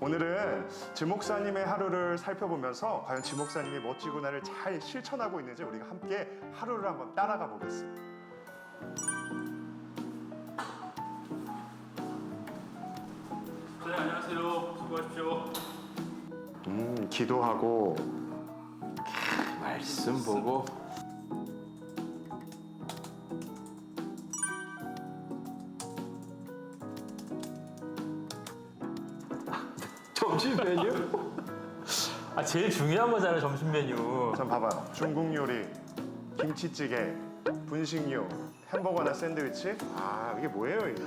오늘은 지 목사님의 하루를 살펴보면서 과연 지 목사님이 멋지구나를 잘 실천하고 있는지 우리가 함께 하루를 한번 따라가 보겠습니다. 네, 안녕하세요. 수고하십시오. 기도하고 말씀 보고 점심 메뉴? 제일 중요한 거잖아요, 점심 메뉴. 전 봐봐요. 중국 요리, 김치찌개, 분식류, 햄버거나 샌드위치. 이게 뭐예요 이게?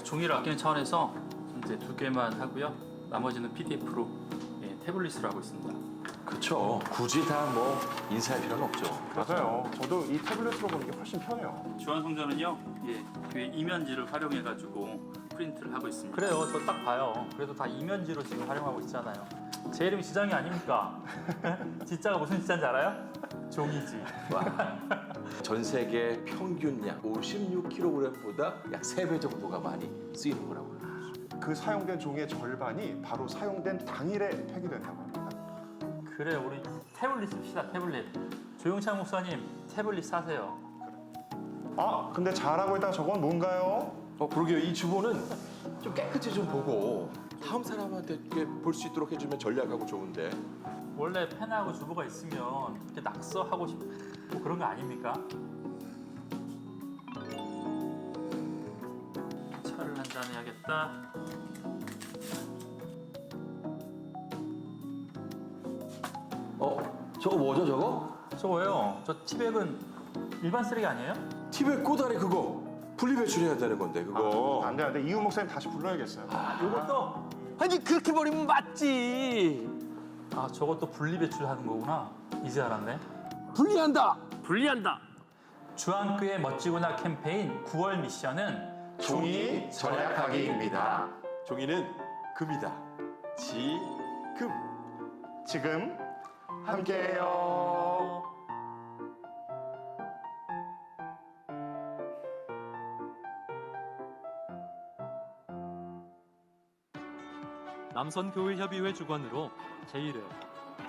종이를 아끼는 차원에서 이제 2개만 하고요. 나머지는 PDF로 태블릿으로 하고 있습니다. 그쵸. 굳이 다 뭐 인사할 필요는 없죠. 맞아요. 저도 이 태블릿으로 보는 게 훨씬 편해요. 주한성전은요, 교회 이면지를 활용해가지고 프린트를 하고 있습니다. 그래요, 저 딱 봐요. 그래도 다 이면지로 지금 활용하고 있잖아요. 제 이름이 지장이 아닙니까? 지자가 무슨 지자인지 알아요? 종이지. 전 세계 평균량 56kg보다 약 3배 정도가 많이 쓰이는 거라고 합니다. 그 사용된 종이의 절반이 바로 사용된 당일에 폐기된다고 합니다. 그래, 우리 태블릿 씁시다, 태블릿. 조용찬 목사님, 태블릿 사세요. 근데 잘하고 있다 저건 뭔가요? 그러게요. 이 주보는 좀 깨끗이 좀 보고 다음 사람한테 볼 수 있도록 해주면 전략하고 좋은데. 원래 펜하고 주보가 있으면 이렇게 낙서하고 싶고 뭐 그런 거 아닙니까? 차를 한잔 해야겠다. 저거 뭐죠 저거? 저거요, 저 티백은 일반 쓰레기 아니에요? 티백 꼬다리 그거 분리배출해야 되는 건데 그거. 안 돼. 이우 목사님 다시 불러야겠어요. 요것도? 아니 그렇게 버리면 맞지. 저것도 분리배출하는 거구나. 이제 알았네. 분리한다. 주한교회 멋지구나 캠페인 9월 미션은 종이 절약하기입니다. 종이는 금이다. 지금. 지금 함께해요. 남선교회협의회 주관으로 제1회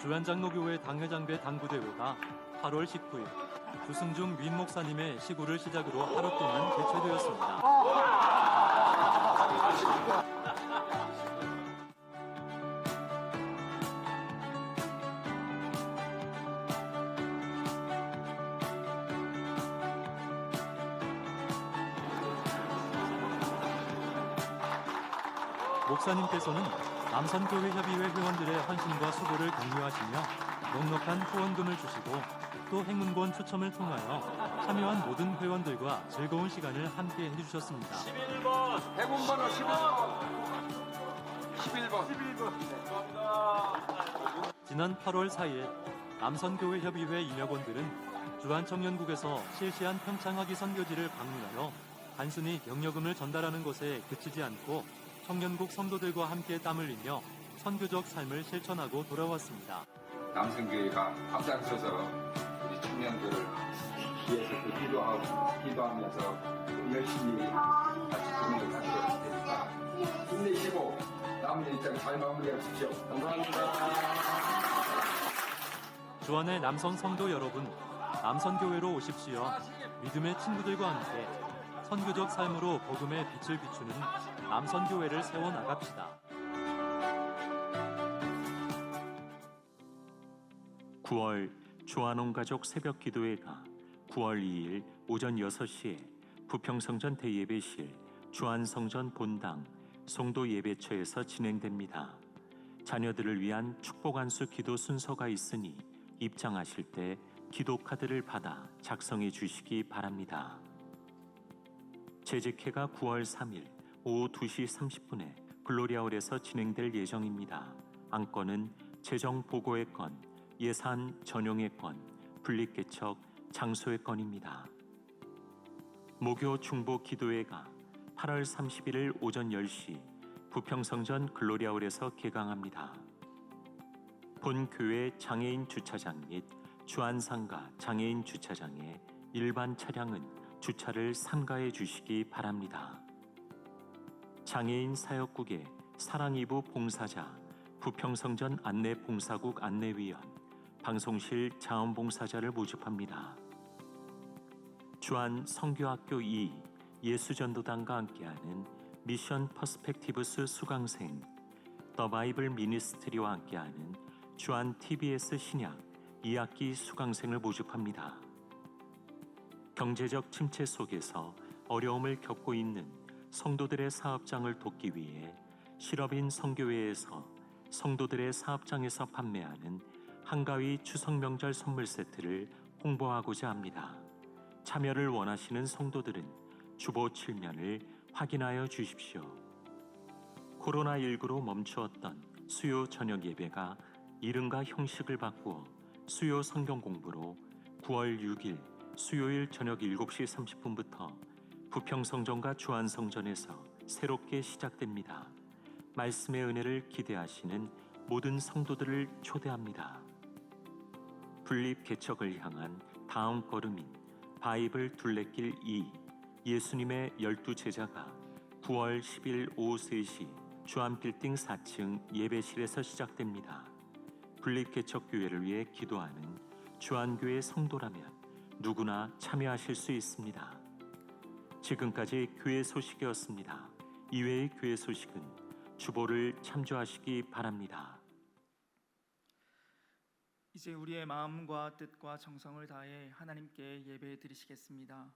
주한장로교회 당회장배 당구대회가 8월 19일 주승중 민 목사님의 시구를 시작으로 하루 동안 개최되었습니다. 목사님께서는 남선교회협의회 회원들의 헌신과 수고를 격려하시며 넉넉한 후원금을 주시고 또 행운권 추첨을 통하여 참여한 모든 회원들과 즐거운 시간을 함께 해주셨습니다. 11번. 지난 8월 4일 남선교회협의회 임역원들은 주한청년국에서 실시한 평창학위 선교지를 방문하여 단순히 격려금을 전달하는 것에 그치지 않고 청년국 성도들과 함께 땀을 흘리며 선교적 삶을 실천하고 돌아왔습니다. 남성교회가 앞장서서 우리 청년들을 위해서 기도하면서 열심히 같이 공연을 하도록 되니까 힘내시고 남은 일정 잘 마무리하십시오. 감사합니다. 주안의 남성 성도 여러분, 남선교회로 오십시오. 믿음의 친구들과 함께 선교적 삶으로 복음의 빛을 비추는 남선교회를 세워나갑시다. 9월 주한온가족 새벽기도회가 9월 2일 오전 6시에 부평성전 대예배실 주한성전 본당 송도 예배처에서 진행됩니다. 자녀들을 위한 축복안수 기도 순서가 있으니 입장하실 때 기도카드를 받아 작성해 주시기 바랍니다. 재직회가 9월 3일 오후 2시 30분에 글로리아홀에서 진행될 예정입니다. 안건은 재정 보고의 건, 예산 전용의 건, 분립개척, 장소의 건입니다. 목요 중보 기도회가 8월 31일 오전 10시 부평성전 글로리아홀에서 개강합니다. 본 교회 장애인 주차장 및 주안상가 장애인 주차장에 일반 차량은 주차를 삼가해 주시기 바랍니다. 장애인 사역국의 사랑이부 봉사자 부평성전 안내봉사국 안내위원, 방송실 자원봉사자를 모집합니다. 주한 성교학교 2 예수전도단과 함께하는 미션 퍼스펙티브스 수강생, 더 바이블 미니스트리와 함께하는 주한 TBS 신약 2학기 수강생을 모집합니다. 경제적 침체 속에서 어려움을 겪고 있는 성도들의 사업장을 돕기 위해 실업인 성교회에서 성도들의 사업장에서 판매하는 한가위 추석 명절 선물 세트를 홍보하고자 합니다. 참여를 원하시는 성도들은 주보 7면을 확인하여 주십시오. 코로나19로 멈추었던 수요 저녁 예배가 이름과 형식을 바꾸어 수요 성경 공부로 9월 6일 수요일 저녁 7시 30분부터 부평성전과 주안성전에서 새롭게 시작됩니다. 말씀의 은혜를 기대하시는 모든 성도들을 초대합니다. 분립 개척을 향한 다음 걸음인 바이블 둘레길 2 예수님의 12제자가 9월 10일 오후 3시 주안빌딩 4층 예배실에서 시작됩니다. 분립 개척교회를 위해 기도하는 주안교회 성도라면 누구나 참여하실 수 있습니다. 지금까지 교회 소식이었습니다. 이외의 교회 소식은 주보를 참조하시기 바랍니다. 이제 우리의 마음과 뜻과 정성을 다해 하나님께 예배 드리시겠습니다.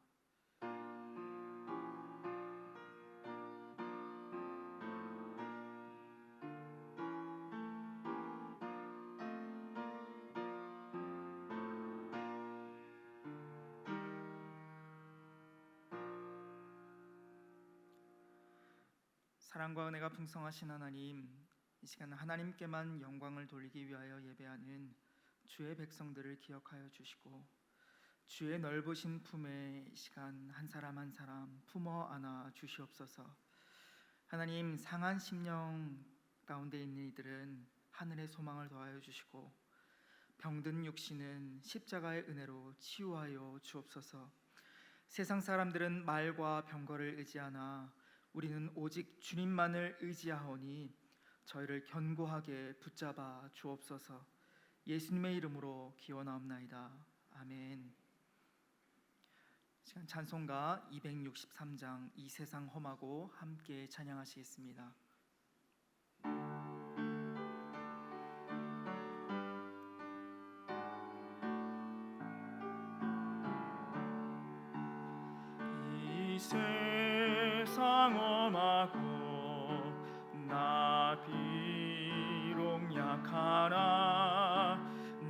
사랑과 은혜가 풍성하신 하나님, 이 시간 하나님께만 영광을 돌리기 위하여 예배하는 주의 백성들을 기억하여 주시고 주의 넓으신 품에 이 시간 한 사람 한 사람 품어 안아 주시옵소서. 하나님, 상한 심령 가운데 있는 이들은 하늘의 소망을 더하여 주시고 병든 육신은 십자가의 은혜로 치유하여 주옵소서. 세상 사람들은 말과 병거를 의지하나 우리는 오직 주님만을 의지하오니 저희를 견고하게 붙잡아 주옵소서. 예수님의 이름으로 기원하옵나이다. 아멘. 시간 찬송가 263장 이 세상 험하고 함께 찬양하시겠습니다. 이 세상 험하고 나 비록 약하나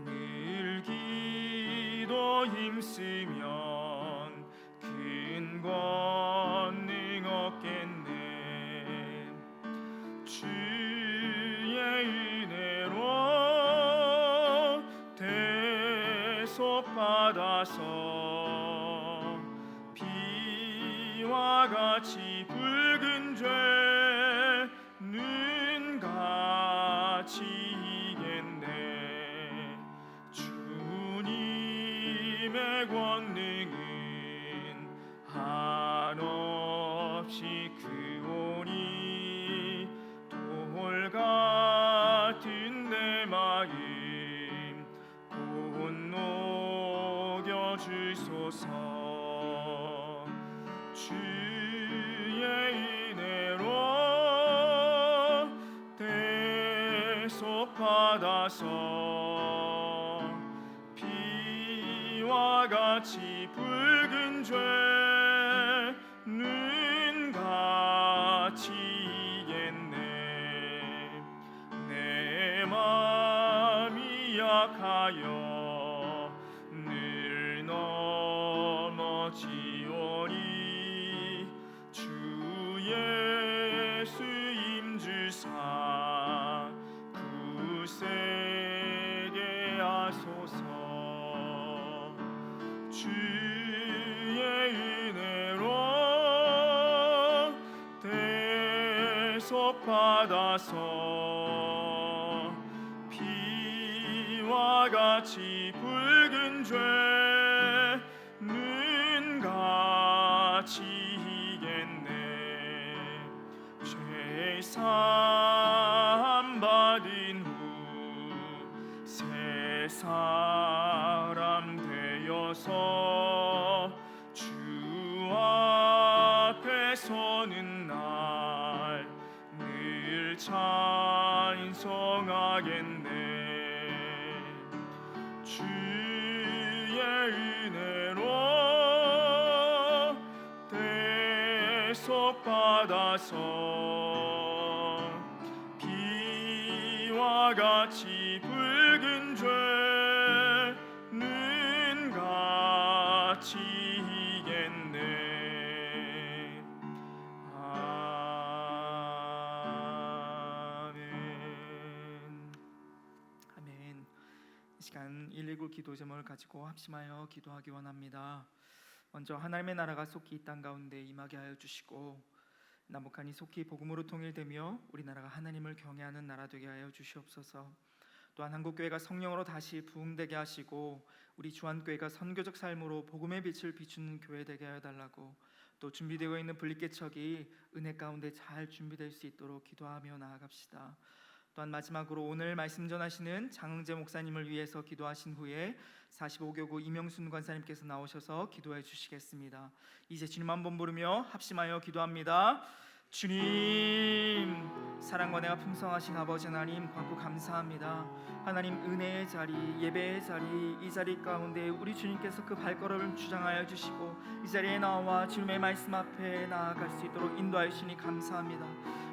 늘 기도 힘쓰면 큰 권능 얻겠네. 주의 은혜로 대속받아서 비와 같이 붉은 죄는 같이 이겠네. 주님의 권능은 한없이 크오니 돌 같은 내 마음 곧 녹여 주소서. 주의 은혜로 대속받아서 비와 같이 붉은 죄는 같이 이겠네. 내 마음이 약하여 늘 넘어지오니 주 예수 임주사 굳세게 하소서. 주의 은혜로 대속받아서 비와 같이 붉은 죄는 같이 이겠네. 죄 사함 받은 주를 찬송하겠네. 주의 은혜로 대속받아서 비와 같이 붉은 죄는 같이 이겠네. 아멘. 이 시간 119 기도 제목을 가지고 합심하여 기도하기 원합니다. 먼저 하나님의 나라가 속히 이 땅 가운데 임하게 하여 주시고, 남북한이 속히 복음으로 통일되며 우리나라가 하나님을 경외하는 나라 되게 하여 주시옵소서. 또한 한국교회가 성령으로 다시 부흥되게 하시고 우리 주한교회가 선교적 삶으로 복음의 빛을 비추는 교회 되게 하여 달라고, 또 준비되어 있는 분립개척이 은혜 가운데 잘 준비될 수 있도록 기도하며 나아갑시다. 또한 마지막으로 오늘 말씀 전하시는 장흥재 목사님을 위해서 기도하신 후에 45교구 이명순 권사님께서 나오셔서 기도해 주시겠습니다. 이제 주님 한번 부르며 합심하여 기도합니다. 주님, 사랑과 내가 풍성하신 아버지 하나님, 받고 감사합니다. 하나님, 은혜의 자리, 예배의 자리, 이 자리 가운데 우리 주님께서 그 발걸음을 주장하여 주시고 이 자리에 나와 주님의 말씀 앞에 나아갈 수 있도록 인도하여 주시니 감사합니다.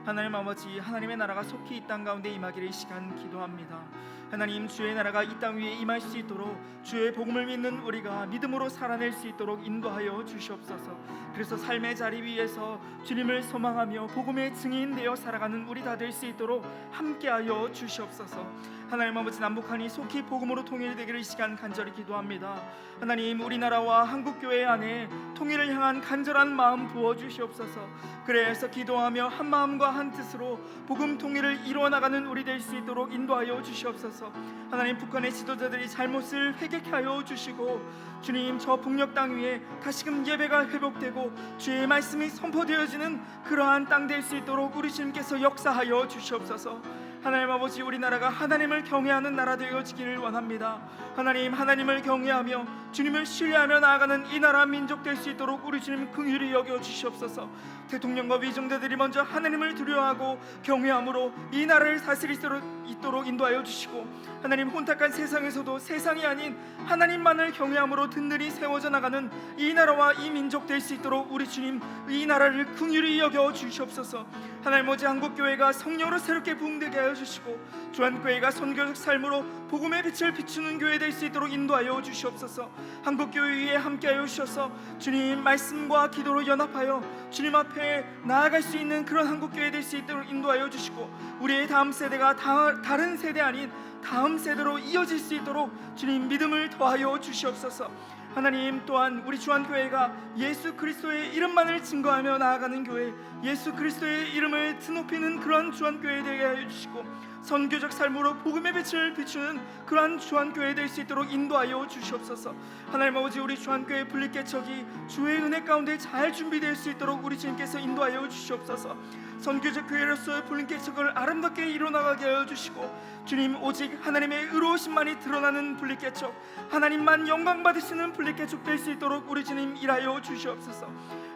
하나님 아버지, 하나님의 나라가 속히 이 땅 가운데 임하기를 이 시간 기도합니다. 하나님, 주의 나라가 이 땅 위에 임할 수 있도록 주의 복음을 믿는 우리가 믿음으로 살아낼 수 있도록 인도하여 주시옵소서. 그래서 삶의 자리 위에서 주님을 소망하며 복음의 증인되어 살아가는 우리 다 될 수 있도록 함께하여 주시옵소서. 하나님 아버지, 남북한이 속히 복음으로 통일되기를 이 시간 간절히 기도합니다. 하나님, 우리나라와 한국교회 안에 통일을 향한 간절한 마음 부어주시옵소서. 그래서 기도하며 한 마음과 한 뜻으로 복음 통일을 이루어나가는 우리 될 수 있도록 인도하여 주시옵소서. 하나님, 북한의 지도자들이 잘못을 회개케 하여 주시고 주님, 저 북녘 땅 위에 다시금 예배가 회복되고 주의 말씀이 선포되어지는 그러한 땅 될 수 있도록 우리 주님께서 역사하여 주시옵소서. 하나님 아버지, 우리나라가 하나님을 경외하는 나라 되어지기를 원합니다. 하나님, 하나님을 경외하며 주님을 신뢰하며 나아가는 이 나라 민족 될 수 있도록 우리 주님 긍휼히 여겨 주시옵소서. 대통령과 위정자들이 먼저 하나님을 두려워하고 경외함으로 이 나라를 다스릴 수 있도록 인도하여 주시고, 하나님, 혼탁한 세상에서도 세상이 아닌 하나님만을 경외함으로 든든히 세워져 나가는 이 나라와 이 민족 될 수 있도록 우리 주님 이 나라를 긍휼히 여겨 주시옵소서. 하나님 아버지, 한국교회가 성령으로 새롭게 부흥되게 하여 주시고 주한교회가 선교적 삶으로 복음의 빛을 비추는 교회 될 수 있도록 인도하여 주시옵소서. 한국교회 위에 함께하여 주셔서 주님 말씀과 기도로 연합하여 주님 앞에 나아갈 수 있는 그런 한국교회 될 수 있도록 인도하여 주시고, 우리의 다음 세대가 다른 세대 아닌 다음 세대로 이어질 수 있도록 주님 믿음을 더하여 주시옵소서. 하나님, 또한 우리 주한교회가 예수 그리스도의 이름만을 증거하며 나아가는 교회, 예수 그리스도의 이름을 드높이는 그런 주한교회 되게 하여 주시고 선교적 삶으로 복음의 빛을 비추는 그러한 주한교회 될 수 있도록 인도하여 주시옵소서. 하나님 아버지, 우리 주한교회 분립개척이 주의 은혜 가운데 잘 준비될 수 있도록 우리 주님께서 인도하여 주시옵소서. 선교적 교회로서의 분립개척을 아름답게 이루어나가게 하여 주시고 주님, 오직 하나님의 의로우심만이 드러나는 분립개척, 하나님만 영광 받으시는 분립개척 될 수 있도록 우리 주님 일하여 주시옵소서.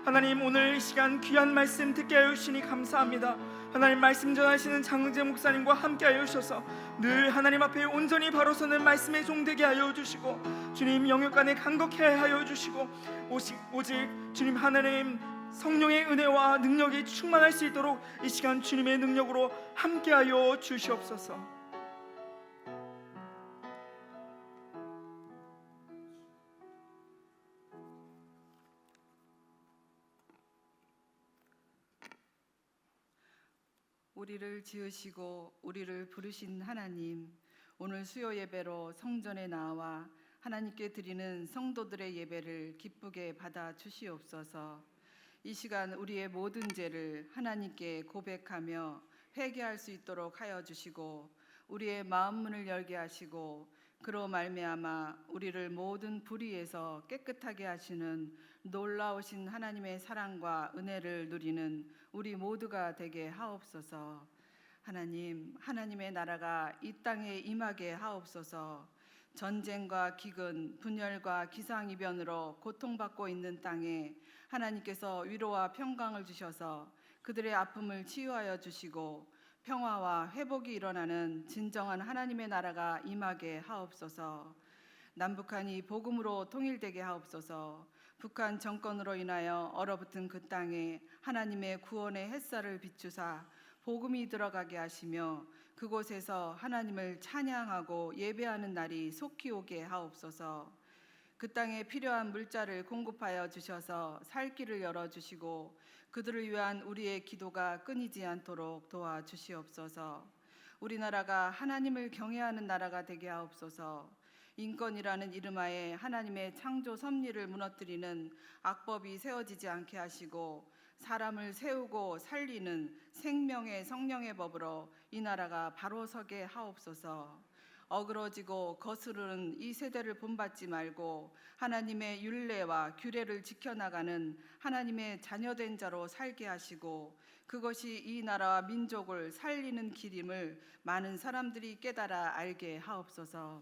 하나님, 오늘 이 시간 귀한 말씀 듣게 하여 주시니 감사합니다. 하나님, 말씀 전하시는 장흥재 목사님과 함께 하여 주셔서 늘 하나님 앞에 온전히 바로 서는 말씀의 종 되게 하여 주시고 주님 영역 안에 간곡해 하여 주시고 오직 주님 하나님 성령의 은혜와 능력이 충만할 수 있도록 이 시간 주님의 능력으로 함께 하여 주시옵소서. 우리를 지으시고 우리를 부르신 하나님, 오늘 수요 예배로 성전에 나와 하나님께 드리는 성도들의 예배를 기쁘게 받아 주시옵소서. 이 시간 우리의 모든 죄를 하나님께 고백하며 회개할 수 있도록 하여 주시고 우리의 마음 문을 열게 하시고 그로 말미암아 우리를 모든 불의에서 깨끗하게 하시는 놀라우신 하나님의 사랑과 은혜를 누리는 우리 모두가 되게 하옵소서. 하나님, 하나님의 나라가 이 땅에 임하게 하옵소서. 전쟁과 기근, 분열과 기상이변으로 고통받고 있는 땅에 하나님께서 위로와 평강을 주셔서 그들의 아픔을 치유하여 주시고 평화와 회복이 일어나는 진정한 하나님의 나라가 임하게 하옵소서. 남북한이 복음으로 통일되게 하옵소서. 북한 정권으로 인하여 얼어붙은 그 땅에 하나님의 구원의 햇살을 비추사 복음이 들어가게 하시며 그곳에서 하나님을 찬양하고 예배하는 날이 속히 오게 하옵소서. 그 땅에 필요한 물자를 공급하여 주셔서 살 길을 열어주시고 그들을 위한 우리의 기도가 끊이지 않도록 도와주시옵소서. 우리나라가 하나님을 경외하는 나라가 되게 하옵소서. 인권이라는 이름하에 하나님의 창조 섭리를 무너뜨리는 악법이 세워지지 않게 하시고 사람을 세우고 살리는 생명의 성령의 법으로 이 나라가 바로 서게 하옵소서. 어그러지고 거스르는 이 세대를 본받지 말고 하나님의 율례와 규례를 지켜나가는 하나님의 자녀된 자로 살게 하시고 그것이 이 나라와 민족을 살리는 길임을 많은 사람들이 깨달아 알게 하옵소서.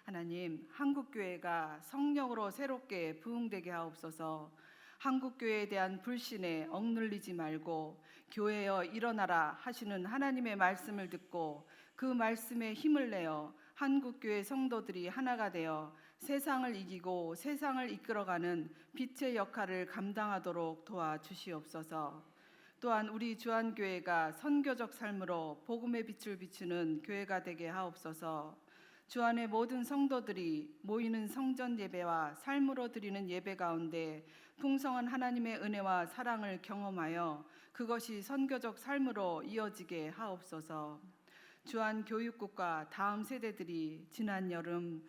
하나님, 한국교회가 성령으로 새롭게 부흥되게 하옵소서. 한국교회에 대한 불신에 억눌리지 말고 교회여 일어나라 하시는 하나님의 말씀을 듣고 그 말씀에 힘을 내어 한국교회 성도들이 하나가 되어 세상을 이기고 세상을 이끌어가는 빛의 역할을 감당하도록 도와주시옵소서. 또한 우리 주안교회가 선교적 삶으로 복음의 빛을 비추는 교회가 되게 하옵소서. 주안의 모든 성도들이 모이는 성전 예배와 삶으로 드리는 예배 가운데 풍성한 하나님의 은혜와 사랑을 경험하여 그것이 선교적 삶으로 이어지게 하옵소서. 주안 교육국과 다음 세대들이 지난 여름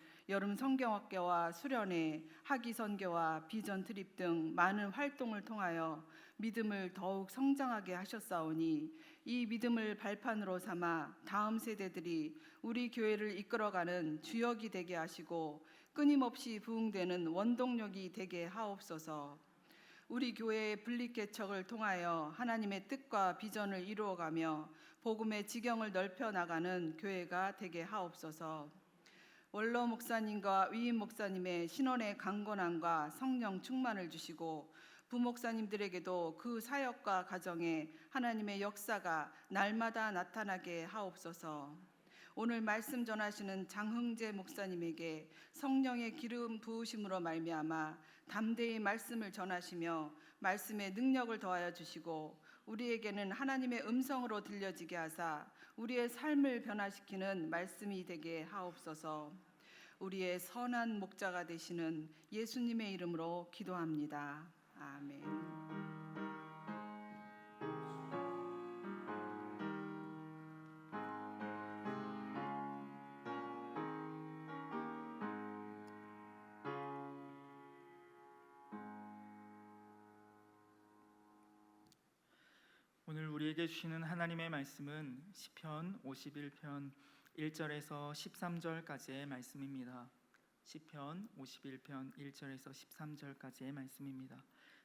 성경학교와 수련회, 학위 선교와 비전 트립 등 많은 활동을 통하여 믿음을 더욱 성장하게 하셨사오니 이 믿음을 발판으로 삼아 다음 세대들이 우리 교회를 이끌어가는 주역이 되게 하시고 끊임없이 부흥되는 원동력이 되게 하옵소서. 우리 교회의 분립개척을 통하여 하나님의 뜻과 비전을 이루어가며 복음의 지경을 넓혀 나가는 교회가 되게 하옵소서. 원로 목사님과 위임 목사님의 신원의 강건함과 성령 충만을 주시고 부목사님들에게도 그 사역과 가정에 하나님의 역사가 날마다 나타나게 하옵소서. 오늘 말씀 전하시는 장흥재 목사님에게 성령의 기름 부으심으로 말미암아 담대히 말씀을 전하시며 말씀의 능력을 더하여 주시고 우리에게는 하나님의 음성으로 들려지게 하사 우리의 삶을 변화시키는 말씀이 되게 하옵소서. 우리의 선한 목자가 되시는 예수님의 이름으로 기도합니다. 아멘. 오늘 우리에게 주시는 하나님의 말씀은 시편 51편 1절에서 13절까지의 말씀입니다. 시편 51편 1절에서 13절까지의 말씀입니다.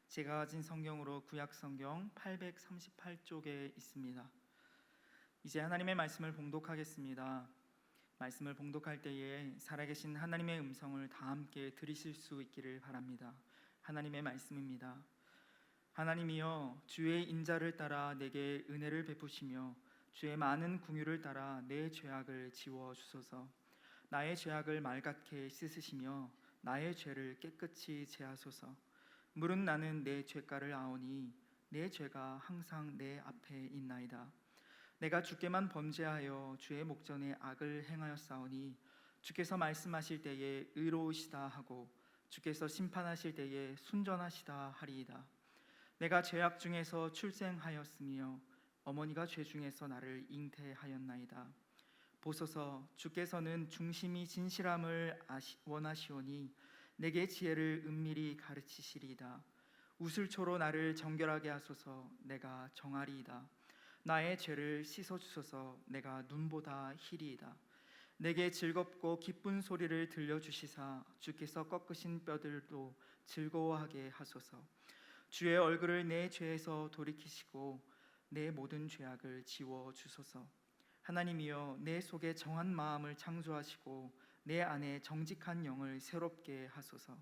제가 가진 성경으로 구약 성경 838쪽에 있습니다. 이제 하나님의 말씀을 봉독하겠습니다. 말씀을 봉독할 때에 살아계신 하나님의 음성을 다 함께 들으실 수 있기를 바랍니다. 하나님의 말씀입니다. 하나님이여, 주의 인자를 따라 내게 은혜를 베푸시며 주의 많은 긍휼을 따라 내 죄악을 지워 주소서. 나의 죄악을 맑게 씻으시며 나의 죄를 깨끗이 제하소서. 물은 나는 내 죄가를 아오니 내 죄가 항상 내 앞에 있나이다. 내가 주께만 범죄하여 주의 목전에 악을 행하였사오니 주께서 말씀하실 때에 의로우시다 하고 주께서 심판하실 때에 순전하시다 하리이다. 내가 죄악 중에서 출생하였으며 어머니가 죄 중에서 나를 잉태하였나이다. 보소서, 주께서는 중심이 진실함을 원하시오니 내게 지혜를 은밀히 가르치시리이다. 우슬초로 나를 정결하게 하소서. 내가 정하리이다. 나의 죄를 씻어주소서. 내가 눈보다 희리이다. 내게 즐겁고 기쁜 소리를 들려주시사 주께서 꺾으신 뼈들도 즐거워하게 하소서. 주의 얼굴을 내 죄에서 돌이키시고 내 모든 죄악을 지워 주소서. 하나님이여, 내 속에 정한 마음을 창조하시고 내 안에 정직한 영을 새롭게 하소서.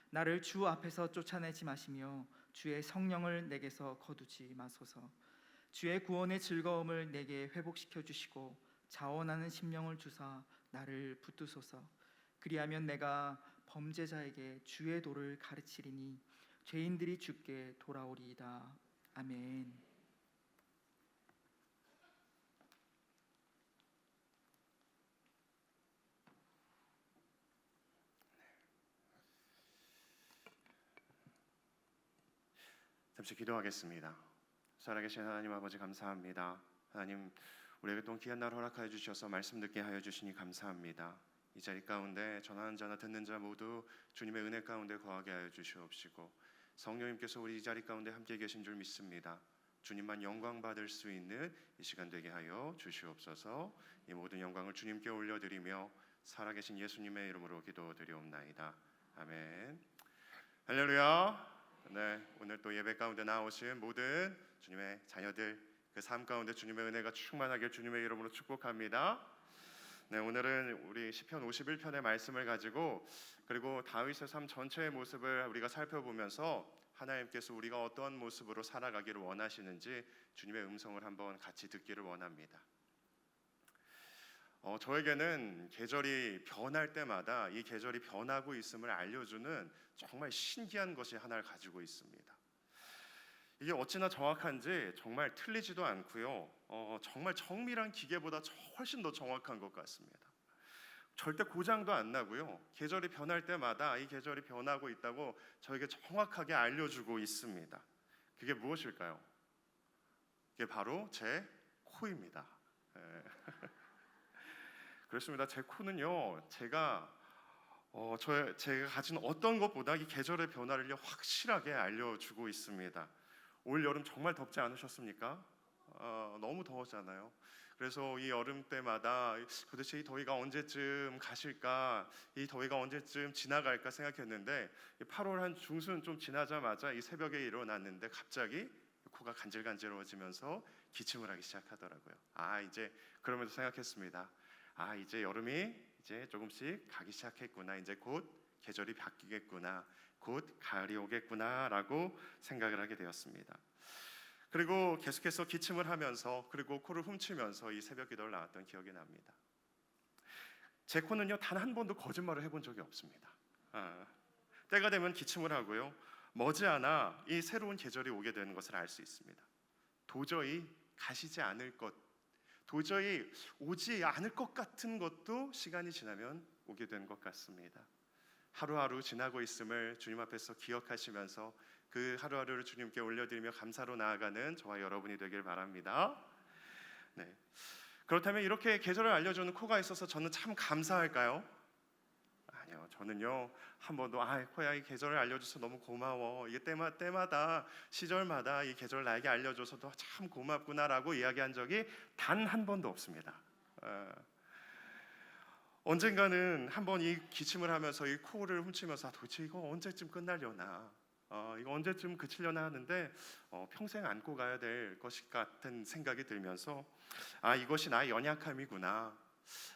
나를 주 앞에서 쫓아내지 마시며 주의 성령을 내게서 거두지 마소서. 주의 구원의 즐거움을 내게 회복시켜 주시고 자원하는 심령을 주사 나를 붙드소서. 그리하면 내가 범죄자에게 주의 도를 가르치리니 죄인들이 주께 돌아오리이다. 아멘. 잠시 기도하겠습니다. 살아계신 하나님 아버지 감사합니다. 하나님, 우리에게 또 귀한 날 허락하여 주셔서 말씀 듣게 하여 주시니 감사합니다. 이 자리 가운데 전하는 자나 듣는 자 모두 주님의 은혜 가운데 거하게 하여 주시옵시고, 성령님께서 우리 이 자리 가운데 함께 계신 줄 믿습니다. 주님만 영광 받을 수 있는 이 시간 되게 하여 주시옵소서. 이 모든 영광을 주님께 올려드리며 살아계신 예수님의 이름으로 기도드리옵나이다. 아멘. 할렐루야. 네, 오늘 또 예배 가운데 나오신 모든 주님의 자녀들, 그 삶 가운데 주님의 은혜가 충만하길 주님의 이름으로 축복합니다. 네, 오늘은 우리 시편 51편의 말씀을 가지고, 그리고 다윗의 삶 전체의 모습을 우리가 살펴보면서 하나님께서 우리가 어떤 모습으로 살아가기를 원하시는지 주님의 음성을 한번 같이 듣기를 원합니다. 저에게는 계절이 변할 때마다 이 계절이 변하고 있음을 알려주는 정말 신기한 것이 하나를 가지고 있습니다. 이게 어찌나 정확한지 정말 틀리지도 않고요. 정말 정밀한 기계보다 훨씬 더 정확한 것 같습니다. 절대 고장도 안 나고요. 계절이 변할 때마다 이 계절이 변하고 있다고 저에게 정확하게 알려주고 있습니다. 그게 무엇일까요? 그게 바로 제 코입니다. 그렇습니다. 제 코는요, 제가 가진 어떤 것보다 이 계절의 변화를 확실하게 알려주고 있습니다. 올 여름 정말 덥지 않으셨습니까? 너무 더웠잖아요. 그래서 이 여름 때마다 도대체 이 더위가 언제쯤 가실까, 이 더위가 언제쯤 지나갈까 생각했는데 8월 한 중순 좀 지나자마자 이 새벽에 일어났는데 갑자기 코가 간질간질해지면서 기침을 하기 시작하더라고요. 이제 그러면서 생각했습니다. 이제 여름이 이제 조금씩 가기 시작했구나. 이제 곧 계절이 바뀌겠구나. 곧 가을이 오겠구나라고 생각을 하게 되었습니다. 그리고 계속해서 기침을 하면서, 그리고 코를 훔치면서 이 새벽 기도를 나왔던 기억이 납니다. 제 코는요, 단 한 번도 거짓말을 해본 적이 없습니다. 때가 되면 기침을 하고요, 머지않아 이 새로운 계절이 오게 되는 것을 알 수 있습니다. 도저히 가시지 않을 것, 도저히 오지 않을 것 같은 것도 시간이 지나면 오게 되는 것 같습니다. 하루하루 지나고 있음을 주님 앞에서 기억하시면서 그 하루하루를 주님께 올려드리며 감사로 나아가는 저와 여러분이 되길 바랍니다. 네. 그렇다면 이렇게 계절을 알려주는 코가 있어서 저는 참 감사할까요? 아니요. 저는요, 한 번도 코야, 이 계절을 알려줘서 너무 고마워. 이게 때마다 시절마다 이 계절 나에게 알려줘서도 참 고맙구나라고 이야기한 적이 단 한 번도 없습니다. 언젠가는 한번 이 기침을 하면서 이 코를 훔치면서 도대체 이거 언제쯤 끝나려나, 이거 언제쯤 그치려나 하는데 평생 안고 가야 될 것 같은 생각이 들면서 이것이 나의 연약함이구나.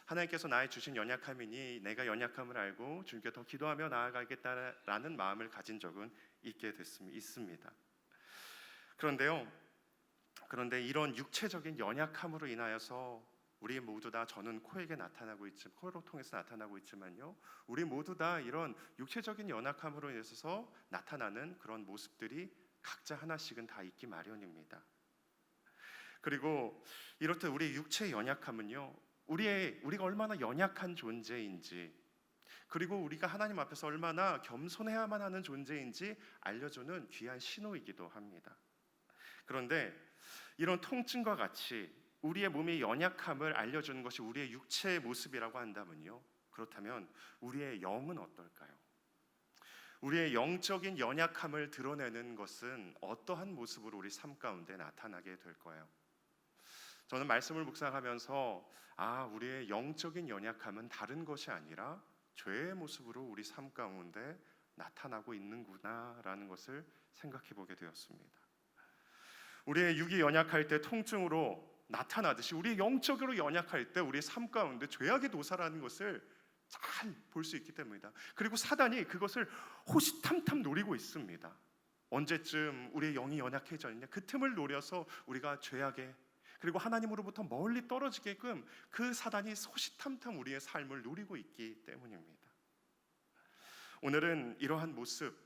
하나님께서 나의 주신 연약함이니 내가 연약함을 알고 주님께 더 기도하며 나아가겠다라는 마음을 가진 적은 있습니다. 그런데 이런 육체적인 연약함으로 인하여서 우리 모두 다, 저는 코에게 나타나고 있지만, 코로 통해서 나타나고 있지만요, 우리 모두 다 이런 육체적인 연약함으로 인해서 나타나는 그런 모습들이 각자 하나씩은 다 있기 마련입니다. 그리고 이렇듯 우리 육체의 연약함은요, 우리가 얼마나 연약한 존재인지, 그리고 우리가 하나님 앞에서 얼마나 겸손해야만 하는 존재인지 알려주는 귀한 신호이기도 합니다. 그런데 이런 통증과 같이 우리의 몸의 연약함을 알려주는 것이 우리의 육체의 모습이라고 한다면요, 그렇다면 우리의 영은 어떨까요? 우리의 영적인 연약함을 드러내는 것은 어떠한 모습으로 우리 삶 가운데 나타나게 될 거예요? 저는 말씀을 묵상하면서 우리의 영적인 연약함은 다른 것이 아니라 죄의 모습으로 우리 삶 가운데 나타나고 있는구나라는 것을 생각해 보게 되었습니다. 우리의 육이 연약할 때 통증으로 나타나듯이 우리 영적으로 연약할 때 우리 삶 가운데 죄악의 도사라는 것을 잘 볼 수 있기 때문이다. 그리고 사단이 그것을 호시탐탐 노리고 있습니다. 언제쯤 우리의 영이 연약해졌느냐, 그 틈을 노려서 우리가 죄악에 그리고 하나님으로부터 멀리 떨어지게끔 그 사단이 소시탐탐 우리의 삶을 노리고 있기 때문입니다. 오늘은 이러한 모습,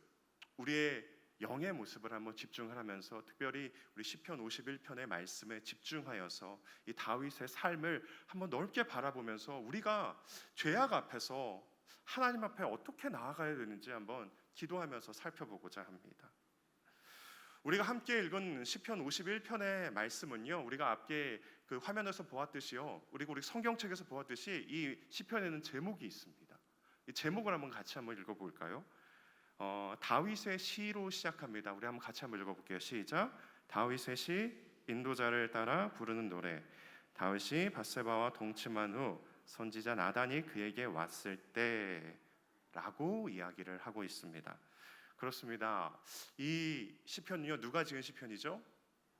우리의 영의 모습을 한번 집중하면서 특별히 우리 시편 51편의 말씀에 집중하여서 이 다윗의 삶을 한번 넓게 바라보면서 우리가 죄악 앞에서 하나님 앞에 어떻게 나아가야 되는지 한번 기도하면서 살펴보고자 합니다. 우리가 함께 읽은 시편 51편의 말씀은요, 우리가 앞에 그 화면에서 보았듯이요, 그리고 우리 성경책에서 보았듯이 이 시편에는 제목이 있습니다. 이 제목을 한번 같이 한번 읽어볼까요? 다윗의 시로 시작합니다. 우리 한번 같이 한번 읽어볼게요. 시작. 다윗의 시, 인도자를 따라 부르는 노래. 다윗이 밧세바와 동침한 후 선지자 나단이 그에게 왔을 때라고 이야기를 하고 있습니다. 그렇습니다. 이 시편은요, 누가 지은 시편이죠?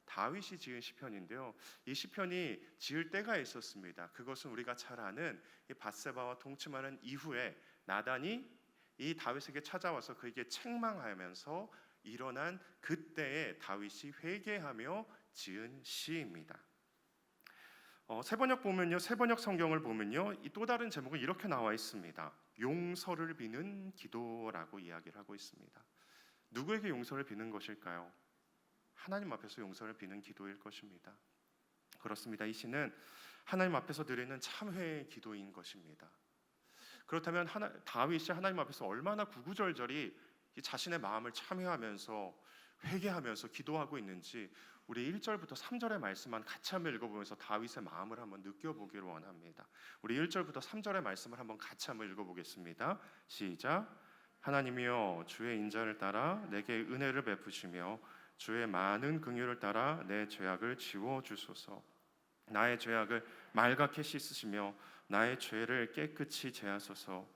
다윗이 지은 시편인데요. 이 시편이 지을 때가 있었습니다. 그것은 우리가 잘 아는 이 밧세바와 동침하는 이후에 나단이 이 다윗에게 찾아와서 그에게 책망하면서 일어난 그때에 다윗이 회개하며 지은 시입니다. 세번역 보면요, 세번역 성경을 보면요, 이 또 다른 제목은 이렇게 나와 있습니다. 용서를 비는 기도라고 이야기를 하고 있습니다. 누구에게 용서를 비는 것일까요? 하나님 앞에서 용서를 비는 기도일 것입니다. 그렇습니다. 이 시는 하나님 앞에서 드리는 참회의 기도인 것입니다. 그렇다면 다윗이 하나님 앞에서 얼마나 구구절절히 자신의 마음을 참회하면서 회개하면서 기도하고 있는지 우리 1절부터 3절의 말씀만 같이 한번 읽어보면서 다윗의 마음을 한번 느껴보기를 원합니다. 우리 1절부터 3절의 말씀을 한번 같이 한번 읽어보겠습니다. 시작. 하나님이여, 주의 인자를 따라 내게 은혜를 베푸시며 주의 많은 긍휼을 따라 내 죄악을 지워 주소서. 나의 죄악을 말갛게 씻으시며 나의 죄를 깨끗이 제하소서.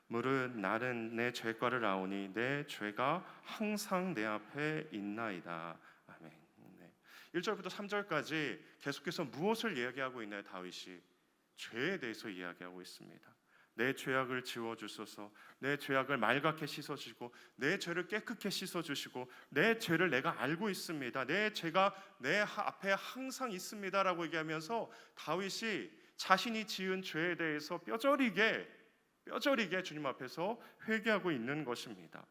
무릇 나는 내 죄과를 아오니 내 죄가 항상 내 앞에 있나이다. 아멘. 네. 1절부터 3절까지 계속해서 무엇을 이야기하고 있나요? 다윗이 죄에 대해서 이야기하고 있습니다. 내 죄악을 지워주소서. 내 죄악을 말갛게 씻어주시고 내 죄를 깨끗게 씻어주시고 내 죄를 내가 알고 있습니다. 내 죄가 내 앞에 항상 있습니다라고 얘기하면서 다윗이 자신이 지은 죄에 대해서 뼈저리게 주님 앞에서 회개하고 있는 것입니다.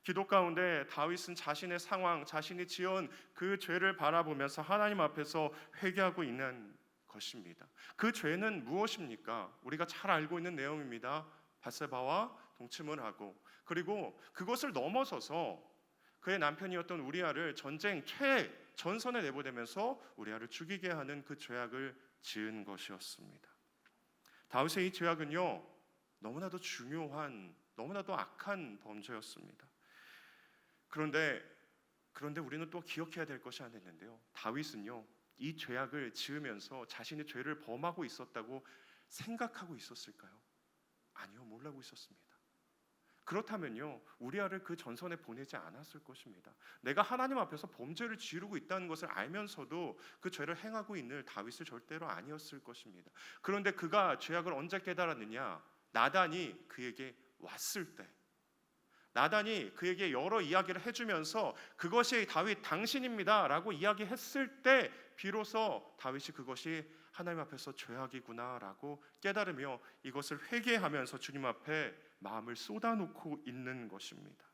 기도 가운데 다윗은 자신의 상황, 자신이 지은 그 죄를 바라보면서 하나님 앞에서 회개하고 있는 것입니다. 그 죄는 무엇입니까? 우리가 잘 알고 있는 내용입니다. 밧세바와 동침을 하고 그리고 그것을 넘어서서 그의 남편이었던 우리아를 전쟁 최전선에 내보내면서 우리아를 죽이게 하는 그 죄악을 지은 것이었습니다. 다윗의 이 죄악은요, 너무나도 중요한, 너무나도 악한 범죄였습니다. 그런데 우리는 또 기억해야 될 것이 하나 있는데요. 다윗은요, 이 죄악을 지으면서 자신이 죄를 범하고 있었다고 생각하고 있었을까요? 아니요, 모르고 있었습니다. 그렇다면요, 우리아를 그 전선에 보내지 않았을 것입니다. 내가 하나님 앞에서 범죄를 지르고 있다는 것을 알면서도 그 죄를 행하고 있는 다윗을 절대로 아니었을 것입니다. 그런데 그가 죄악을 언제 깨달았느냐? 나단이 그에게 왔을 때, 나단이 그에게 여러 이야기를 해주면서 그것이 다윗 당신입니다 라고 이야기했을 때 비로소 다윗이 그것이 하나님 앞에서 죄악이구나 라고 깨달으며 이것을 회개하면서 주님 앞에 마음을 쏟아놓고 있는 것입니다.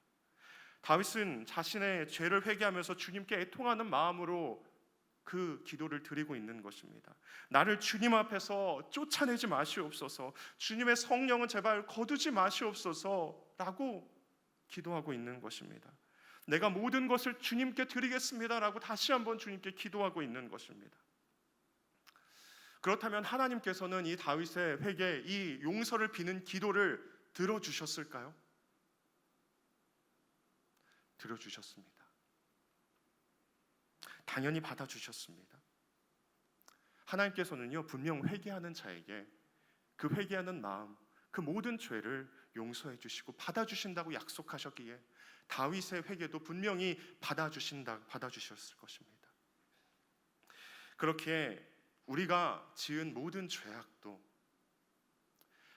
다윗은 자신의 죄를 회개하면서 주님께 애통하는 마음으로 그 기도를 드리고 있는 것입니다. 나를 주님 앞에서 쫓아내지 마시옵소서, 주님의 성령은 제발 거두지 마시옵소서 라고 기도하고 있는 것입니다. 내가 모든 것을 주님께 드리겠습니다라고 다시 한번 주님께 기도하고 있는 것입니다. 그렇다면 하나님께서는 이 다윗의 회개, 이 용서를 비는 기도를 들어주셨을까요? 들어주셨습니다. 당연히 받아주셨습니다. 하나님께서는요, 분명 회개하는 자에게 그 회개하는 마음, 그 모든 죄를 용서해 주시고 받아주신다고 약속하셨기에 다윗의 회개도 분명히 받아주셨을 것입니다. 그렇게 우리가 지은 모든 죄악도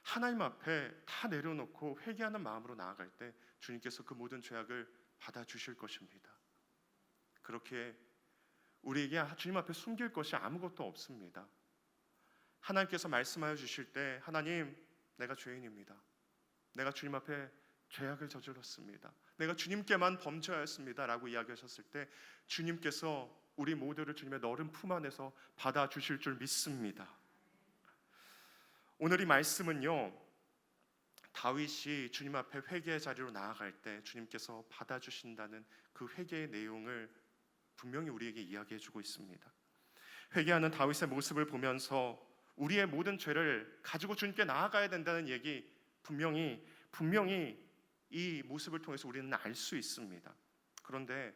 하나님 앞에 다 내려놓고 회개하는 마음으로 나아갈 때 주님께서 그 모든 죄악을 받아주실 것입니다. 그렇게 우리에게 주님 앞에 숨길 것이 아무것도 없습니다. 하나님께서 말씀하여 주실 때 하나님, 내가 죄인입니다. 내가 주님 앞에 죄악을 저질렀습니다. 내가 주님께만 범죄하였습니다 라고 이야기하셨을 때 주님께서 우리 모두를 주님의 너른 품 안에서 받아주실 줄 믿습니다. 오늘 이 말씀은요, 다윗이 주님 앞에 회개의 자리로 나아갈 때 주님께서 받아주신다는 그 회개의 내용을 분명히 우리에게 이야기해주고 있습니다. 회개하는 다윗의 모습을 보면서 우리의 모든 죄를 가지고 주님께 나아가야 된다는 얘기 분명히 이 모습을 통해서 우리는 알 수 있습니다. 그런데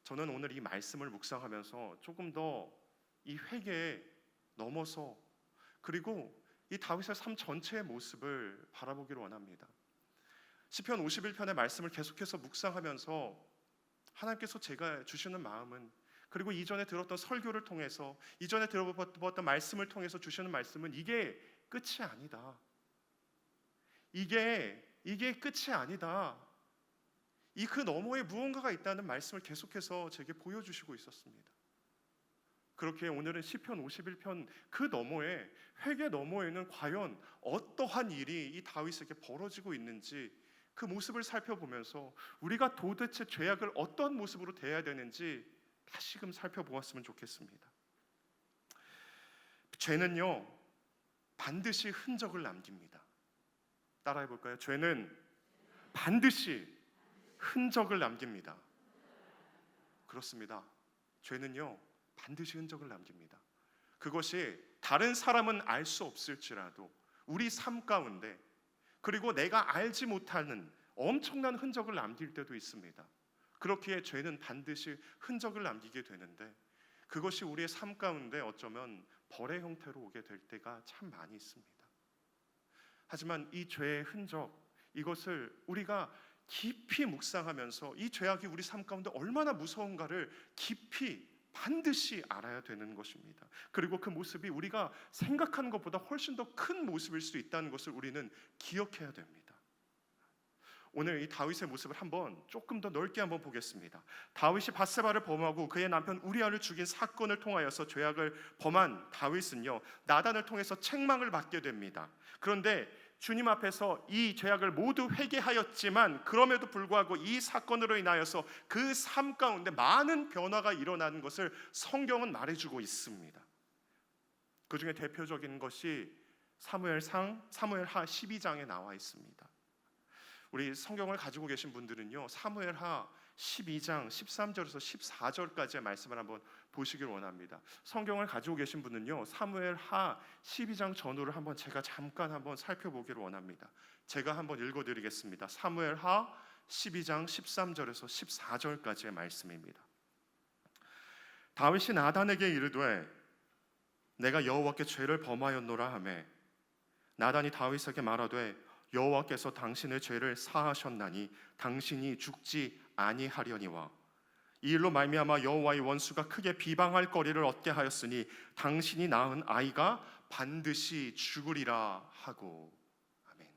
저는 오늘 이 말씀을 묵상하면서 조금 더 이 회개에 넘어서 그리고 이 다윗의 삶 전체의 모습을 바라보기를 원합니다. 시편 51편의 말씀을 계속해서 묵상하면서 하나님께서 제가 주시는 마음은, 그리고 이전에 들었던 설교를 통해서, 이전에 들어봤던 말씀을 통해서 주시는 말씀은 이게 끝이 아니다. 이게 끝이 아니다. 이 그 너머에 무언가가 있다는 말씀을 계속해서 제게 보여주시고 있었습니다. 그렇게 오늘은 시편 51편 그 너머에, 회개 너머에는 과연 어떠한 일이 이 다윗에게 벌어지고 있는지 그 모습을 살펴보면서 우리가 도대체 죄악을 어떤 모습으로 대해야 되는지 다시금 살펴보았으면 좋겠습니다. 죄는요, 반드시 흔적을 남깁니다. 따라해 볼까요? 죄는 반드시 흔적을 남깁니다. 그렇습니다. 죄는요, 반드시 흔적을 남깁니다. 그것이 다른 사람은 알 수 없을지라도 우리 삶 가운데, 그리고 내가 알지 못하는 엄청난 흔적을 남길 때도 있습니다. 그렇기에 죄는 반드시 흔적을 남기게 되는데 그것이 우리의 삶 가운데 어쩌면 벌의 형태로 오게 될 때가 참 많이 있습니다. 하지만 이 죄의 흔적, 이것을 우리가 깊이 묵상하면서 이 죄악이 우리 삶 가운데 얼마나 무서운가를 깊이 반드시 알아야 되는 것입니다. 그리고 그 모습이 우리가 생각하는 것보다 훨씬 더 큰 모습일 수 있다는 것을 우리는 기억해야 됩니다. 오늘 이 다윗의 모습을 조금 더 넓게 한번 보겠습니다. 다윗이 밧세바를 범하고 그의 남편 우리아를 죽인 사건을 통하여서 죄악을 범한 다윗은요, 나단을 통해서 책망을 받게 됩니다. 그런데 주님 앞에서 이 죄악을 모두 회개하였지만 그럼에도 불구하고 이 사건으로 인하여서 그 삶 가운데 많은 변화가 일어나는 것을 성경은 말해주고 있습니다. 그 중에 대표적인 것이 사무엘하 12장에 나와 있습니다. 우리 성경을 가지고 계신 분들은요, 사무엘하 12장 13절에서 14절까지의 말씀을 한번 보시길 원합니다. 성경을 가지고 계신 분은요, 사무엘하 12장 전후를 제가 잠깐 살펴보기를 원합니다. 제가 한번 읽어드리겠습니다. 사무엘하 12장 13절에서 14절까지의 말씀입니다. 다윗이 나단에게 이르되 내가 여호와께 죄를 범하였노라 하매 나단이 다윗에게 말하되 여호와께서 당신의 죄를 사하셨나니 당신이 죽지 아니하려니와 이 일로 말미암아 여호와의 원수가 크게 비방할 거리를 얻게 하였으니 당신이 낳은 아이가 반드시 죽으리라 하고. 아멘.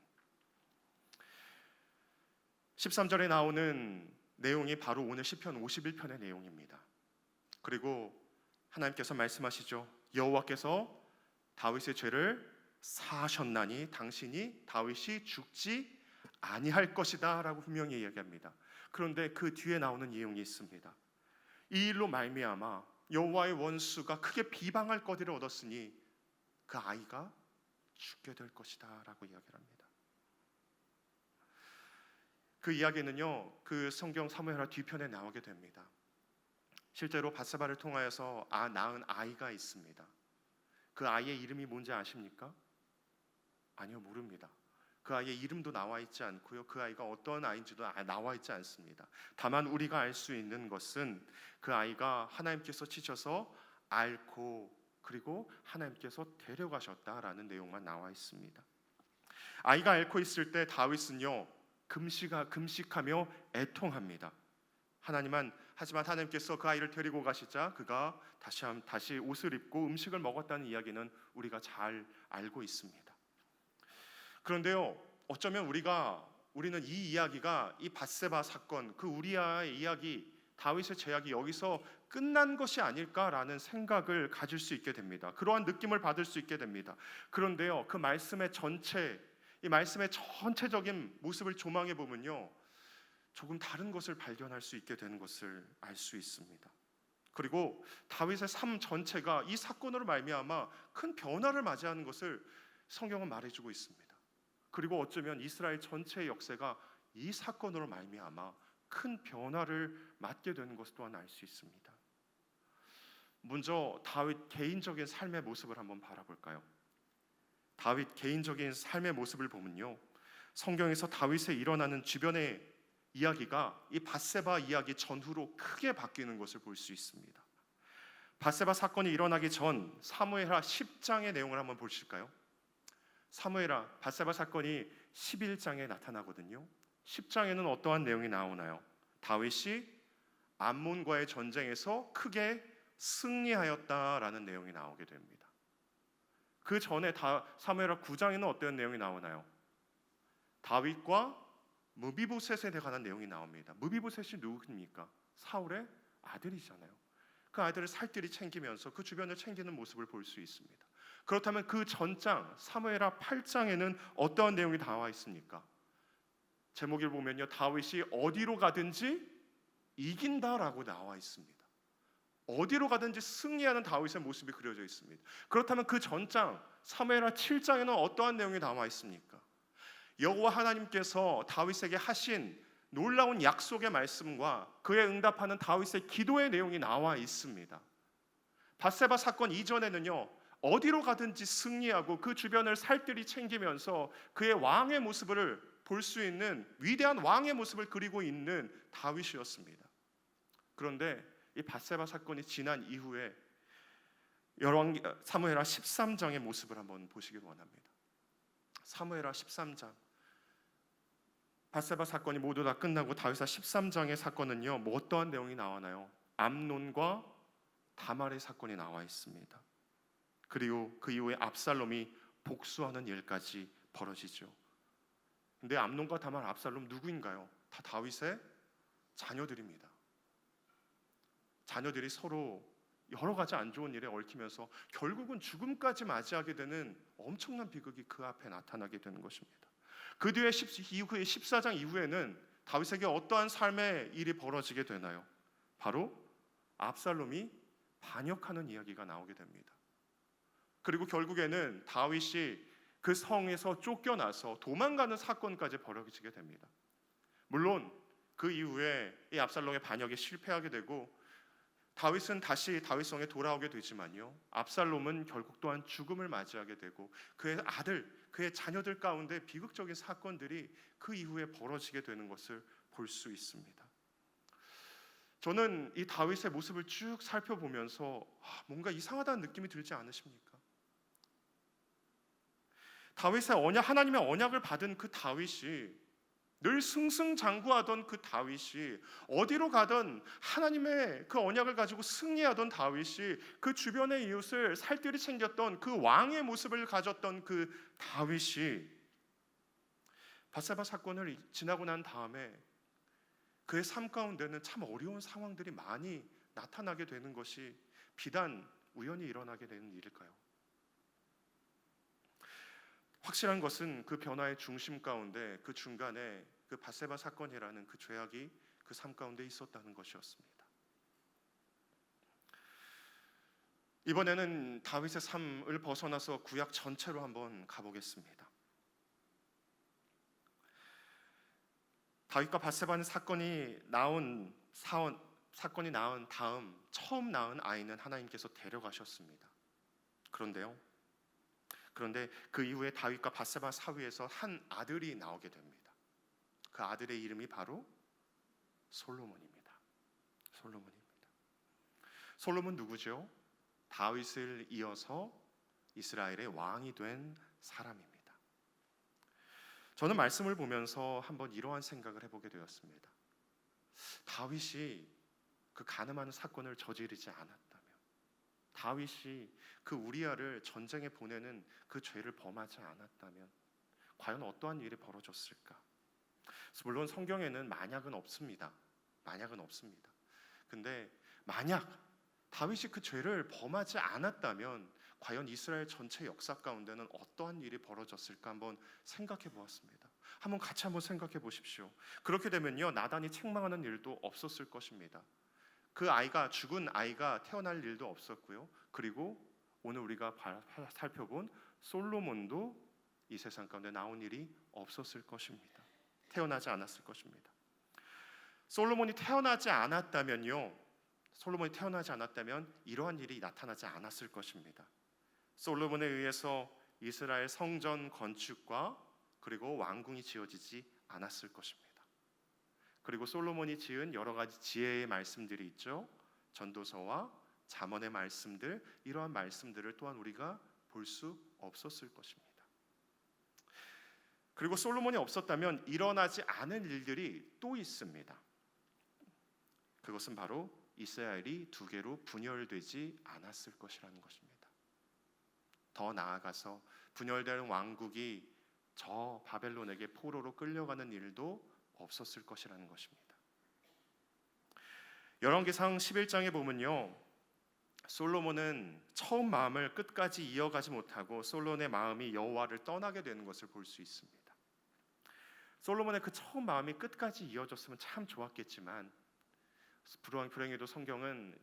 13절에 나오는 내용이 바로 오늘 시편 51편의 내용입니다. 그리고 하나님께서 말씀하시죠. 여호와께서 다윗의 죄를 사하셨나니 당신이 다윗이 죽지 아니할 것이다 라고 분명히 이야기합니다. 그런데 그 뒤에 나오는 내용이 있습니다. 이 일로 말미암아 여호와의 원수가 크게 비방할 거리를 얻었으니 그 아이가 죽게 될 것이다 라고 이야기를 합니다. 그 이야기는요, 그 성경 사무엘하 뒤편에 나오게 됩니다. 실제로 밧세바를 통하여서 낳은 아이가 있습니다. 그 아이의 이름이 뭔지 아십니까? 아니요, 모릅니다. 그 아이의 이름도 나와 있지 않고요, 그 아이가 어떤 아이인지도 나와 있지 않습니다. 다만 우리가 알 수 있는 것은 그 아이가 하나님께서 치셔서 앓고 그리고 하나님께서 데려가셨다라는 내용만 나와 있습니다. 아이가 앓고 있을 때 다윗은요, 금식하며 애통합니다. 하지만 하나님께서 그 아이를 데리고 가시자 그가 다시 옷을 입고 음식을 먹었다는 이야기는 우리가 잘 알고 있습니다. 그런데요, 어쩌면 우리가 우리는 이 이야기가 이 밧세바 사건, 그 우리아의 이야기, 다윗의 제약이 여기서 끝난 것이 아닐까라는 생각을 가질 수 있게 됩니다. 그러한 느낌을 받을 수 있게 됩니다. 그런데요, 그 말씀의 전체, 이 말씀의 전체적인 모습을 조망해 보면요, 조금 다른 것을 발견할 수 있게 되는 것을 알 수 있습니다. 그리고 다윗의 삶 전체가 이 사건으로 말미암아 큰 변화를 맞이하는 것을 성경은 말해주고 있습니다. 그리고 어쩌면 이스라엘 전체의 역사가 이 사건으로 말미암아 큰 변화를 맞게 되는 것을 또한 알 수 있습니다. 먼저 다윗 개인적인 삶의 모습을 한번 바라볼까요? 다윗 개인적인 삶의 모습을 보면요, 성경에서 다윗에 일어나는 주변의 이야기가 이 밧세바 이야기 전후로 크게 바뀌는 것을 볼 수 있습니다. 밧세바 사건이 일어나기 전 사무엘하 10장의 내용을 한번 보실까요? 사무엘하 밧세바 사건이 11장에 나타나거든요. 10장에는 어떠한 내용이 나오나요? 다윗이 암몬과의 전쟁에서 크게 승리하였다라는 내용이 나오게 됩니다. 그 전에 사무엘하 9장에는 어떤 내용이 나오나요? 다윗과 무비보셋에 관한 내용이 나옵니다. 무비보셋이 누구입니까? 사울의 아들이잖아요. 그 아들을 살뜰히 챙기면서 그 주변을 챙기는 모습을 볼 수 있습니다. 그렇다면 그 전장 사무엘하 8장에는 어떠한 내용이 나와 있습니까? 제목을 보면요, 다윗이 어디로 가든지 이긴다라고 나와 있습니다. 어디로 가든지 승리하는 다윗의 모습이 그려져 있습니다. 그렇다면 그 전장 사무엘하 7장에는 어떠한 내용이 나와 있습니까? 여호와 하나님께서 다윗에게 하신 놀라운 약속의 말씀과 그에 응답하는 다윗의 기도의 내용이 나와 있습니다. 밧세바 사건 이전에는요, 어디로 가든지 승리하고 그 주변을 살뜰히 챙기면서 그의 왕의 모습을 볼 수 있는 위대한 왕의 모습을 그리고 있는 다윗이었습니다. 그런데 이 밧세바 사건이 지난 이후에 사무엘하 13장의 모습을 한번 보시길 원합니다. 사무엘하 13장, 밧세바 사건이 모두 다 끝나고 다윗하 13장의 사건은요, 뭐 어떠한 내용이 나오나요? 암논과 다말의 사건이 나와 있습니다. 그리고 그 이후에 압살롬이 복수하는 일까지 벌어지죠. 근데 암논과 다말, 압살롬 누구인가요? 다 다윗의 자녀들입니다. 자녀들이 서로 여러 가지 안 좋은 일에 얽히면서 결국은 죽음까지 맞이하게 되는 엄청난 비극이 그 앞에 나타나게 되는 것입니다. 그 뒤에 이후에 14장 이후에는 다윗에게 어떠한 삶의 일이 벌어지게 되나요? 바로 압살롬이 반역하는 이야기가 나오게 됩니다. 그리고 결국에는 다윗이 그 성에서 쫓겨나서 도망가는 사건까지 벌어지게 됩니다. 물론 그 이후에 이 압살롬의 반역에 실패하게 되고 다윗은 다시 다윗성에 돌아오게 되지만요, 압살롬은 결국 또한 죽음을 맞이하게 되고 그의 아들, 그의 자녀들 가운데 비극적인 사건들이 그 이후에 벌어지게 되는 것을 볼 수 있습니다. 저는 이 다윗의 모습을 쭉 살펴보면서 뭔가 이상하다는 느낌이 들지 않으십니까? 하나님의 언약을 받은 그 다윗이, 늘 승승장구하던 그 다윗이, 어디로 가든 하나님의 그 언약을 가지고 승리하던 다윗이, 그 주변의 이웃을 살뜰히 챙겼던 그 왕의 모습을 가졌던 그 다윗이 밧세바 사건을 지나고 난 다음에 그의 삶 가운데는 참 어려운 상황들이 많이 나타나게 되는 것이 비단 우연히 일어나게 되는 일일까요? 확실한 것은 그 변화의 중심 가운데, 그 중간에 그 밧세바 사건이라는 그 죄악이 그 삶 가운데 있었다는 것이었습니다. 이번에는 다윗의 삶을 벗어나서 구약 전체로 한번 가보겠습니다. 다윗과 밧세바는 사건이 낳은 다음 처음 낳은 아이는 하나님께서 데려가셨습니다. 그런데 그 이후에 다윗과 밧세바 사위에서 한 아들이 나오게 됩니다. 그 아들의 이름이 바로 솔로몬입니다. 솔로몬 누구죠? 다윗을 이어서 이스라엘의 왕이 된 사람입니다. 저는 말씀을 보면서 한번 이러한 생각을 해보게 되었습니다. 다윗이 그 간음하는 사건을 저지르지 않았다면, 다윗이 그 우리아를 전쟁에 보내는 그 죄를 범하지 않았다면 과연 어떠한 일이 벌어졌을까? 물론 성경에는 만약은 없습니다. 만약은 없습니다. 근데 만약 다윗이 그 죄를 범하지 않았다면 과연 이스라엘 전체 역사 가운데는 어떠한 일이 벌어졌을까 한번 생각해 보았습니다. 한번 같이 한번 생각해 보십시오. 그렇게 되면요, 나단이 책망하는 일도 없었을 것입니다. 그 아이가, 죽은 아이가 태어날 일도 없었고요. 그리고 오늘 우리가 살펴본 솔로몬도 이 세상 가운데 나온 일이 없었을 것입니다. 태어나지 않았을 것입니다. 솔로몬이 태어나지 않았다면 이러한 일이 나타나지 않았을 것입니다. 솔로몬에 의해서 이스라엘 성전 건축과 그리고 왕궁이 지어지지 않았을 것입니다. 그리고 솔로몬이 지은 여러 가지 지혜의 말씀들이 있죠. 전도서와 잠언의 말씀들, 이러한 말씀들을 또한 우리가 볼 수 없었을 것입니다. 그리고 솔로몬이 없었다면 일어나지 않은 일들이 또 있습니다. 그것은 바로 이스라엘이 두 개로 분열되지 않았을 것이라는 것입니다. 더 나아가서 분열된 왕국이 저 바벨론에게 포로로 끌려가는 일도 없었을 것이라는 것입니다. 열왕기상 11장에 보면요, 솔로몬은 처음 마음을 끝까지 이어가지 못하고 솔로몬의 마음이 여호와를 떠나게 되는 것을 볼 수 있습니다. 솔로몬의 그 처음 마음이 끝까지 이어졌으면 참 좋았겠지만 불행히도 성경은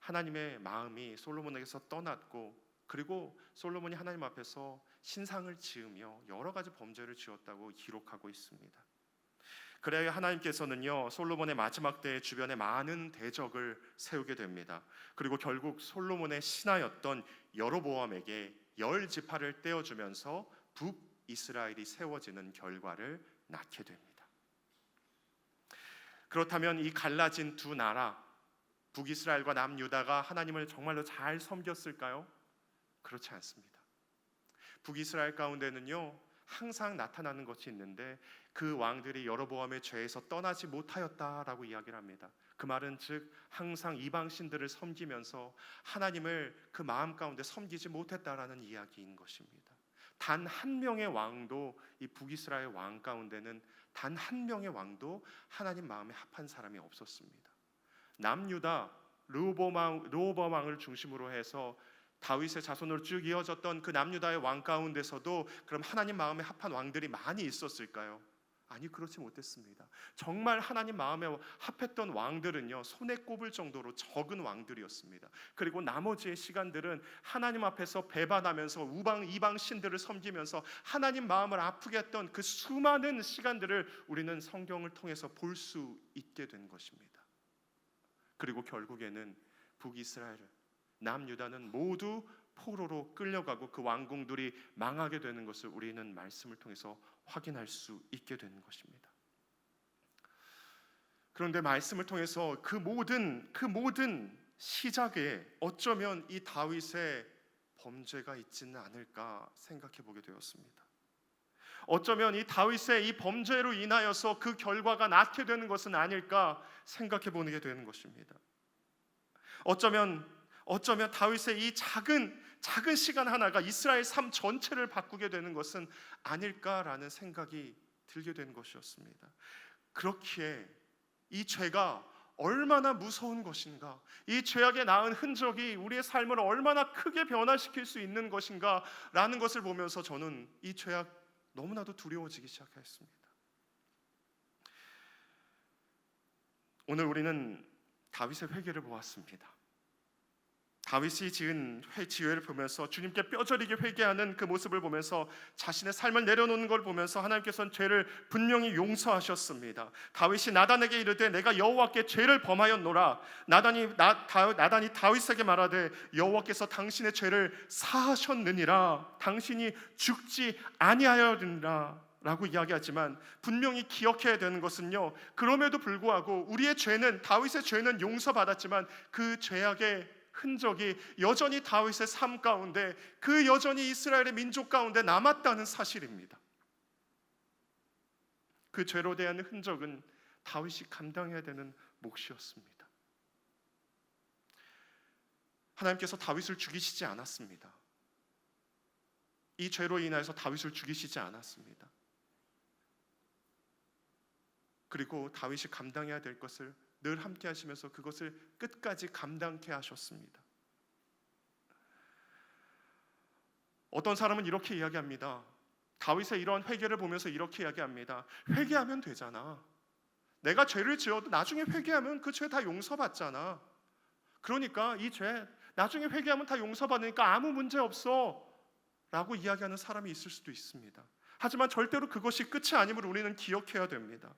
하나님의 마음이 솔로몬에게서 떠났고, 그리고 솔로몬이 하나님 앞에서 신상을 지으며 여러 가지 범죄를 지었다고 기록하고 있습니다. 그래야 하나님께서는요, 솔로몬의 마지막 때의 주변에 많은 대적을 세우게 됩니다. 그리고 결국 솔로몬의 신하였던 여로보암에게 10지파를 떼어주면서 북이스라엘이 세워지는 결과를 낳게 됩니다. 그렇다면 이 갈라진 두 나라, 북이스라엘과 남유다가 하나님을 정말로 잘 섬겼을까요? 그렇지 않습니다. 북이스라엘 가운데는요, 항상 나타나는 것이 있는데 그 왕들이 여로보암의 죄에서 떠나지 못하였다라고 이야기를 합니다. 그 말은 즉 항상 이방 신들을 섬기면서 하나님을 그 마음 가운데 섬기지 못했다라는 이야기인 것입니다. 단 한 명의 왕도, 이 북이스라엘 왕 가운데는 단 한 명의 왕도 하나님 마음에 합한 사람이 없었습니다. 남유다 르호보암 왕을 중심으로 해서 다윗의 자손으로 쭉 이어졌던 그 남유다의 왕 가운데서도 그럼 하나님 마음에 합한 왕들이 많이 있었을까요? 아니, 그렇지 못했습니다. 정말 하나님 마음에 합했던 왕들은요, 손에 꼽을 정도로 적은 왕들이었습니다. 그리고 나머지의 시간들은 하나님 앞에서 배반하면서 이방 신들을 섬기면서 하나님 마음을 아프게 했던 그 수많은 시간들을 우리는 성경을 통해서 볼 수 있게 된 것입니다. 그리고 결국에는 북이스라엘, 남유다는 모두 포로로 끌려가고 그 왕궁들이 망하게 되는 것을 우리는 말씀을 통해서 확인할 수 있게 되는 것입니다. 그런데 말씀을 통해서 그 모든 시작에 어쩌면 이 다윗의 범죄가 있지는 않을까 생각해 보게 되었습니다. 어쩌면 이 다윗의 이 범죄로 인하여서 그 결과가 낳게 되는 것은 아닐까 생각해 보게 되는 것입니다. 어쩌면 다윗의 이 작은 시간 하나가 이스라엘 삶 전체를 바꾸게 되는 것은 아닐까라는 생각이 들게 된 것이었습니다. 그렇기에 이 죄가 얼마나 무서운 것인가, 이 죄악의 낳은 흔적이 우리의 삶을 얼마나 크게 변화시킬 수 있는 것인가라는 것을 보면서 저는 이 죄악 너무나도 두려워지기 시작했습니다. 오늘 우리는 다윗의 회개를 보았습니다. 다윗이 지은 지혜를 보면서 주님께 뼈저리게 회개하는 그 모습을 보면서 자신의 삶을 내려놓는 걸 보면서 하나님께서는 죄를 분명히 용서하셨습니다. 다윗이 나단에게 이르되 내가 여호와께 죄를 범하였노라. 나단이 다윗에게 말하되 여호와께서 당신의 죄를 사하셨느니라. 당신이 죽지 아니하였느니라 라고 이야기하지만 분명히 기억해야 되는 것은요, 그럼에도 불구하고 우리의 죄는, 다윗의 죄는 용서받았지만 그 죄악의 흔적이 여전히 다윗의 삶 가운데, 그 여전히 이스라엘의 민족 가운데 남았다는 사실입니다. 그 죄로 대한 흔적은 다윗이 감당해야 되는 몫이었습니다. 하나님께서 다윗을 죽이시지 않았습니다. 이 죄로 인해서 다윗을 죽이시지 않았습니다. 그리고 다윗이 감당해야 될 것을 늘 함께 하시면서 그것을 끝까지 감당케 하셨습니다. 어떤 사람은 이렇게 이야기합니다. 다윗의 이러한 회개를 보면서 이렇게 이야기합니다. 회개하면 되잖아. 내가 죄를 지어도 나중에 회개하면 그 죄 다 용서받잖아. 그러니까 이 죄 나중에 회개하면 다 용서받으니까 아무 문제 없어 라고 이야기하는 사람이 있을 수도 있습니다. 하지만 절대로 그것이 끝이 아님을 우리는 기억해야 됩니다.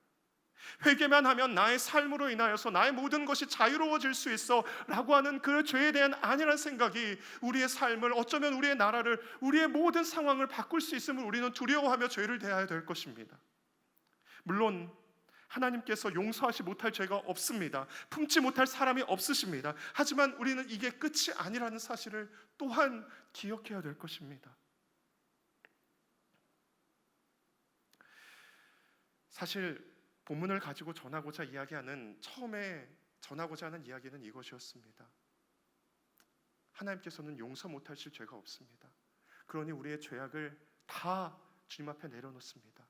회개만 하면 나의 삶으로 인하여서 나의 모든 것이 자유로워질 수 있어 라고 하는 그 죄에 대한 안일한 생각이 우리의 삶을, 어쩌면 우리의 나라를, 우리의 모든 상황을 바꿀 수 있음을 우리는 두려워하며 죄를 대해야 될 것입니다. 물론 하나님께서 용서하지 못할 죄가 없습니다. 품지 못할 사람이 없으십니다. 하지만 우리는 이게 끝이 아니라는 사실을 또한 기억해야 될 것입니다. 사실 본문을 가지고 처음에 전하고자 하는 이야기는 이것이었습니다. 하나님께서는 용서 못하실 죄가 없습니다. 그러니 우리의 죄악을 다 주님 앞에 내려놓습니다.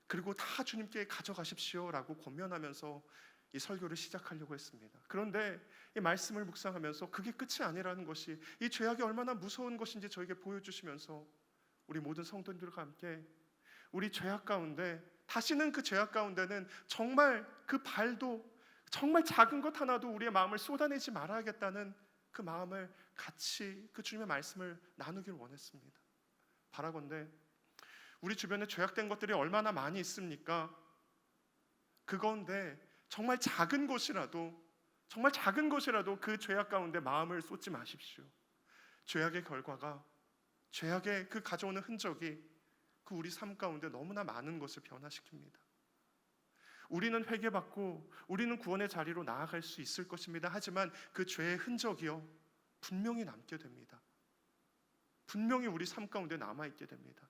그리고 다 주님께 가져가십시오라고 권면하면서 이 설교를 시작하려고 했습니다. 그런데 이 말씀을 묵상하면서 그게 끝이 아니라는 것이, 이 죄악이 얼마나 무서운 것인지 저에게 보여주시면서 우리 모든 성도들과 함께 우리 죄악 가운데, 다시는 그 죄악 가운데는 정말 그 발도, 정말 작은 것 하나도 우리의 마음을 쏟아내지 말아야겠다는 그 마음을 같이 그 주님의 말씀을 나누길 원했습니다. 바라건대 우리 주변에 죄악된 것들이 얼마나 많이 있습니까? 그 가운데 정말 작은 것이라도 그 죄악 가운데 마음을 쏟지 마십시오. 죄악의 결과가, 죄악의 그 가져오는 흔적이 그 우리 삶 가운데 너무나 많은 것을 변화시킵니다. 우리는 회개받고 우리는 구원의 자리로 나아갈 수 있을 것입니다. 하지만 그 죄의 흔적이요 분명히 남게 됩니다. 분명히 우리 삶 가운데 남아있게 됩니다.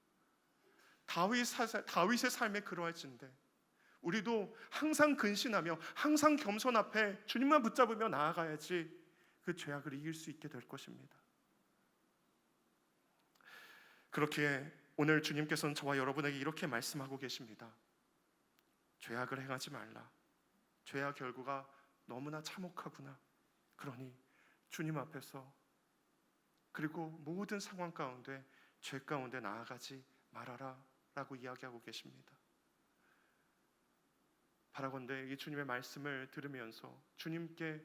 다윗의 삶에 그러할진데 우리도 항상 근신하며 항상 겸손 앞에 주님만 붙잡으며 나아가야지 그 죄악을 이길 수 있게 될 것입니다. 그렇게 오늘 주님께서는 저와 여러분에게 이렇게 말씀하고 계십니다. 죄악을 행하지 말라. 죄악 결과가 너무나 참혹하구나. 그러니 주님 앞에서, 그리고 모든 상황 가운데 죄 가운데 나아가지 말아라 라고 이야기하고 계십니다. 바라건대 이 주님의 말씀을 들으면서 주님께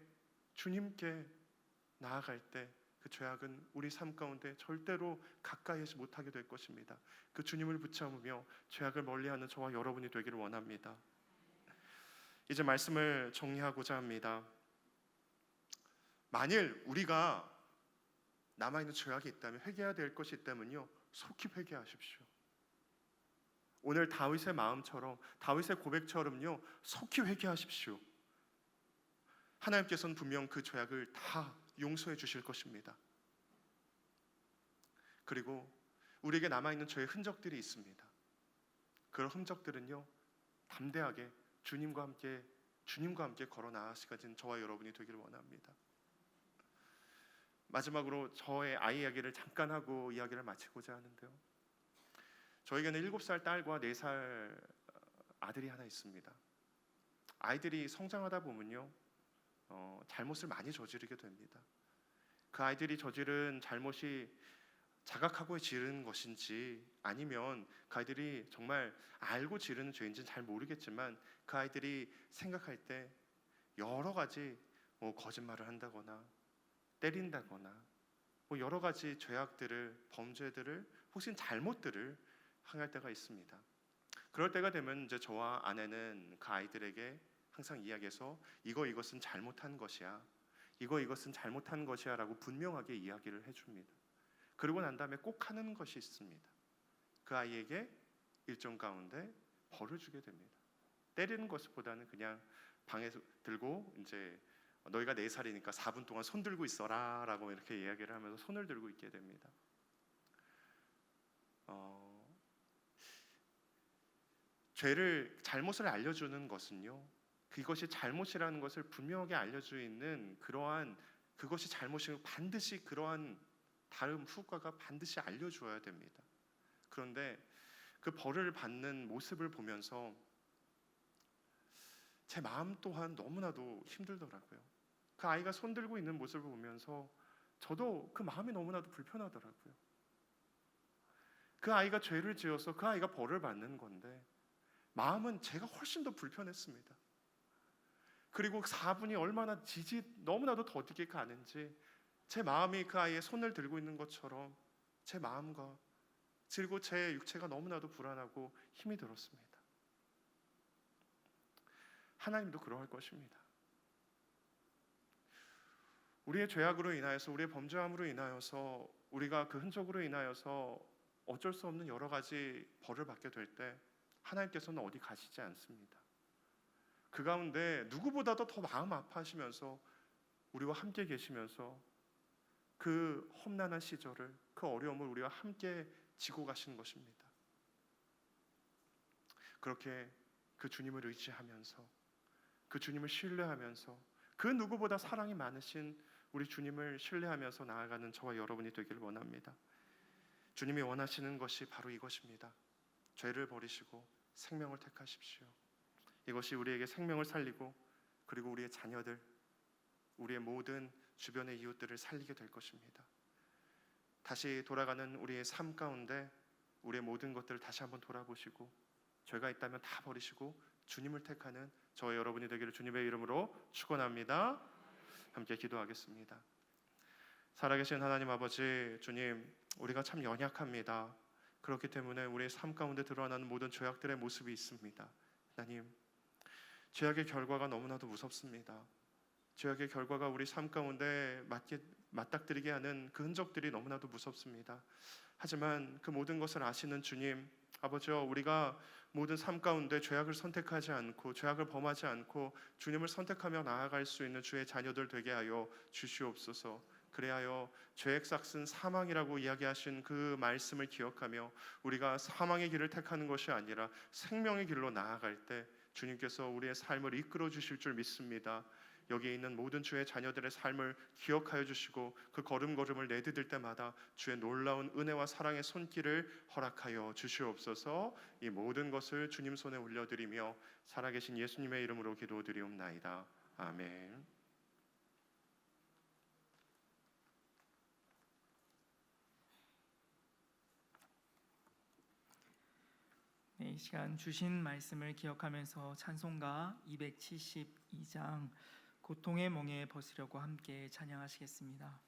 나아갈 때 그 죄악은 우리 삶 가운데 절대로 가까이 하지 못하게 될 것입니다. 그 주님을 붙잡으며 죄악을 멀리하는 저와 여러분이 되기를 원합니다. 이제 말씀을 정리하고자 합니다. 만일 우리가 남아있는 죄악이 있다면, 회개해야 될 것이 있다면요, 속히 회개하십시오. 오늘 다윗의 마음처럼, 다윗의 고백처럼요, 속히 회개하십시오. 하나님께서는 분명 그 죄악을 다 용서해 주실 것입니다. 그리고 우리에게 남아있는 죄의 흔적들이 있습니다. 그런 흔적들은요, 담대하게 주님과 함께 걸어 나아가시는 저와 여러분이 되기를 원합니다. 마지막으로 저의 아이 이야기를 잠깐 하고 이야기를 마치고자 하는데요. 저에게는 7살 딸과 4살 아들이 하나 있습니다. 아이들이 성장하다 보면요, 잘못을 많이 저지르게 됩니다. 그 아이들이 저지른 잘못이 자각하고 지른 것인지, 아니면 그 아이들이 정말 알고 지르는 죄인지는 잘 모르겠지만, 그 아이들이 생각할 때 여러 가지 거짓말을 한다거나 때린다거나 여러 가지 죄악들을, 범죄들을, 혹시 잘못들을 행할 때가 있습니다. 그럴 때가 되면 이제 저와 아내는 그 아이들에게 항상 이야기해서 이것은 잘못한 것이야, 이것은 잘못한 것이야 라고 분명하게 이야기를 해줍니다. 그러고 난 다음에 꼭 하는 것이 있습니다. 그 아이에게 일정 가운데 벌을 주게 됩니다. 때리는 것보다는 그냥 방에서 들고, 이제 너희가 4살이니까 4분 동안 손 들고 있어라 라고 이렇게 이야기를 하면서 손을 들고 있게 됩니다. 잘못을 알려주는 것은요, 그것이 잘못이라는 것을 분명하게 알려주고 있는 그것이 잘못이고 반드시 그러한 다음 후과가 반드시 알려주어야 됩니다. 그런데 그 벌을 받는 모습을 보면서 제 마음 또한 너무나도 힘들더라고요. 그 아이가 손 들고 있는 모습을 보면서 저도 그 마음이 너무나도 불편하더라고요. 그 아이가 죄를 지어서 그 아이가 벌을 받는 건데 마음은 제가 훨씬 더 불편했습니다. 그리고 4분이 얼마나 너무나도 더디게 가는지 제 마음이 그 아이의 손을 들고 있는 것처럼 제 마음과 그리고 제 육체가 너무나도 불안하고 힘이 들었습니다. 하나님도 그러할 것입니다. 우리의 죄악으로 인하여서, 우리의 범죄함으로 인하여서, 우리가 그 흔적으로 인하여서 어쩔 수 없는 여러 가지 벌을 받게 될 때 하나님께서는 어디 가시지 않습니다. 그 가운데 누구보다도 더 마음 아파하시면서 우리와 함께 계시면서 그 험난한 시절을, 그 어려움을 우리와 함께 지고 가시는 것입니다. 그렇게 그 주님을 의지하면서, 그 주님을 신뢰하면서, 그 누구보다 사랑이 많으신 우리 주님을 신뢰하면서 나아가는 저와 여러분이 되기를 원합니다. 주님이 원하시는 것이 바로 이것입니다. 죄를 버리시고 생명을 택하십시오. 이것이 우리에게 생명을 살리고 그리고 우리의 자녀들, 우리의 모든 주변의 이웃들을 살리게 될 것입니다. 다시 돌아가는 우리의 삶 가운데 우리의 모든 것들을 다시 한번 돌아보시고 죄가 있다면 다 버리시고 주님을 택하는 저와 여러분이 되기를 주님의 이름으로 축원합니다. 함께 기도하겠습니다. 살아계신 하나님 아버지, 주님, 우리가 참 연약합니다. 그렇기 때문에 우리의 삶 가운데 드러나는 모든 죄악들의 모습이 있습니다. 하나님, 죄악의 결과가 너무나도 무섭습니다. 죄악의 결과가 우리 삶 가운데 맞닥뜨리게 하는 그 흔적들이 너무나도 무섭습니다. 하지만 그 모든 것을 아시는 주님, 아버지여, 우리가 모든 삶 가운데 죄악을 선택하지 않고 죄악을 범하지 않고 주님을 선택하며 나아갈 수 있는 주의 자녀들 되게 하여 주시옵소서. 그래하여 죄의 싹은 사망이라고 이야기하신 그 말씀을 기억하며 우리가 사망의 길을 택하는 것이 아니라 생명의 길로 나아갈 때 주님께서 우리의 삶을 이끌어 주실 줄 믿습니다. 여기에 있는 모든 주의 자녀들의 삶을 기억하여 주시고 그 걸음걸음을 내디딜 때마다 주의 놀라운 은혜와 사랑의 손길을 허락하여 주시옵소서. 이 모든 것을 주님 손에 올려드리며 살아계신 예수님의 이름으로 기도드리옵나이다. 아멘. 네, 이 시간 주신 말씀을 기억하면서 찬송가 272장 고통의 멍에 벗으려고 함께 찬양하시겠습니다.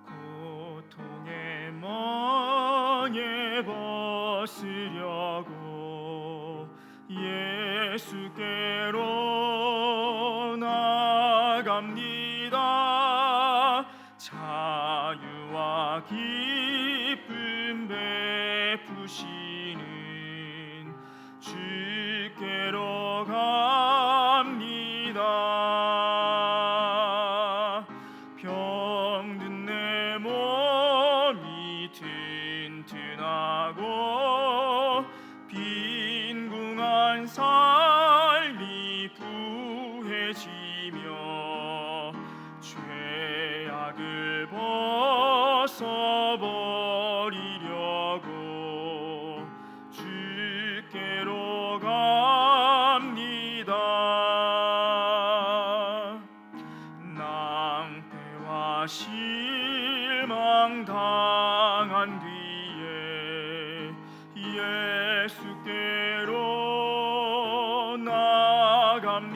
고통의 멍에 벗으려고 예수께로 나갑니다. 자유와 기쁨 베푸시는 주께로 갑니다. 병든 내 몸이 튼튼하고 빈궁한 삶이 부해지며 죄악을 벗어버리려고 주께로 갑니다. 낭패와 실망 당한 뒤에 예수께로 나갑니다.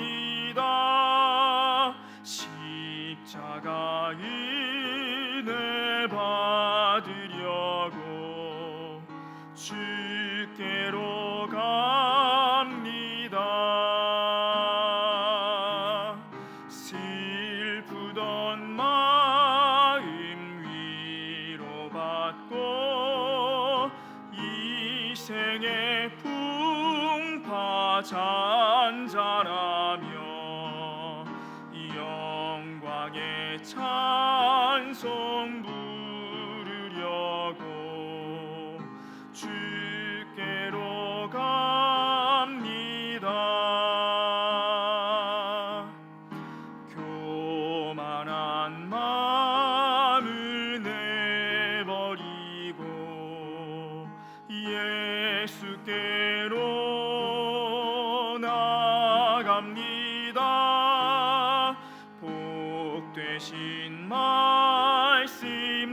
십자가 은혜 받으려고 주께로 갑니다. 슬프던 마음 위로받고 이 생의 풍파 잔잔하며 영광의 찬송 부르려고 주께로 갑니다.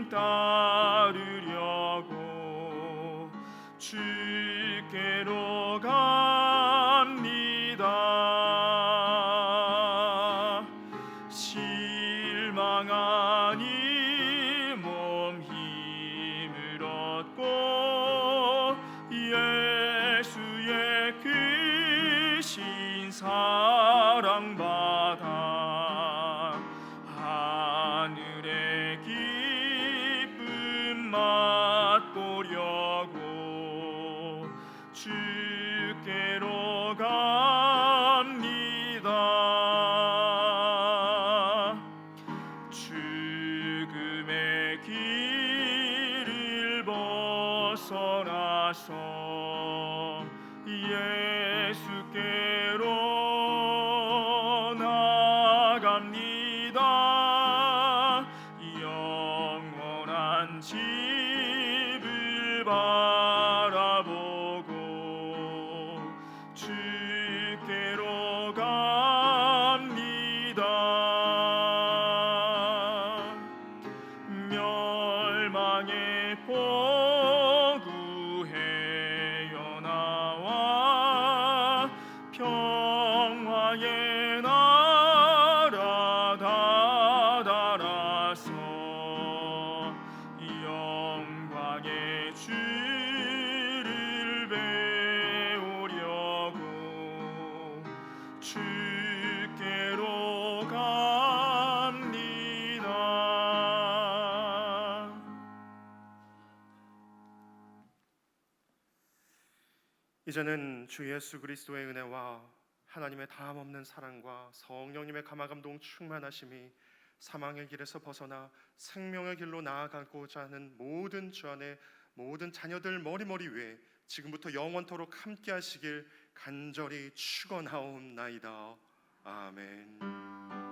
따르려고 주께로 갑니다. 실망하니 몸 힘을 얻고 예수의 크신 사랑 받아 하늘의 기쁨 맛보려고 주께로 갑니다. 죽음의 길을 벗어나서 예수께로 나갑니다. 영원한 집을 바라보고 주께로 갑니다. 멸망의 포구해요 나와 평화의 나라 다다라서 영광의 주를 배우려고 주께로 갑니다. 이제는 주 예수 그리스도의 은혜와 하나님의 다함없는 사랑과 성령님의 감화감동 충만하심이 사망의 길에서 벗어나 생명의 길로 나아가고자 하는 모든 주 안의 모든 자녀들 머리머리 위에 지금부터 영원토록 함께 하시길 간절히 축원하옵나이다. 아멘.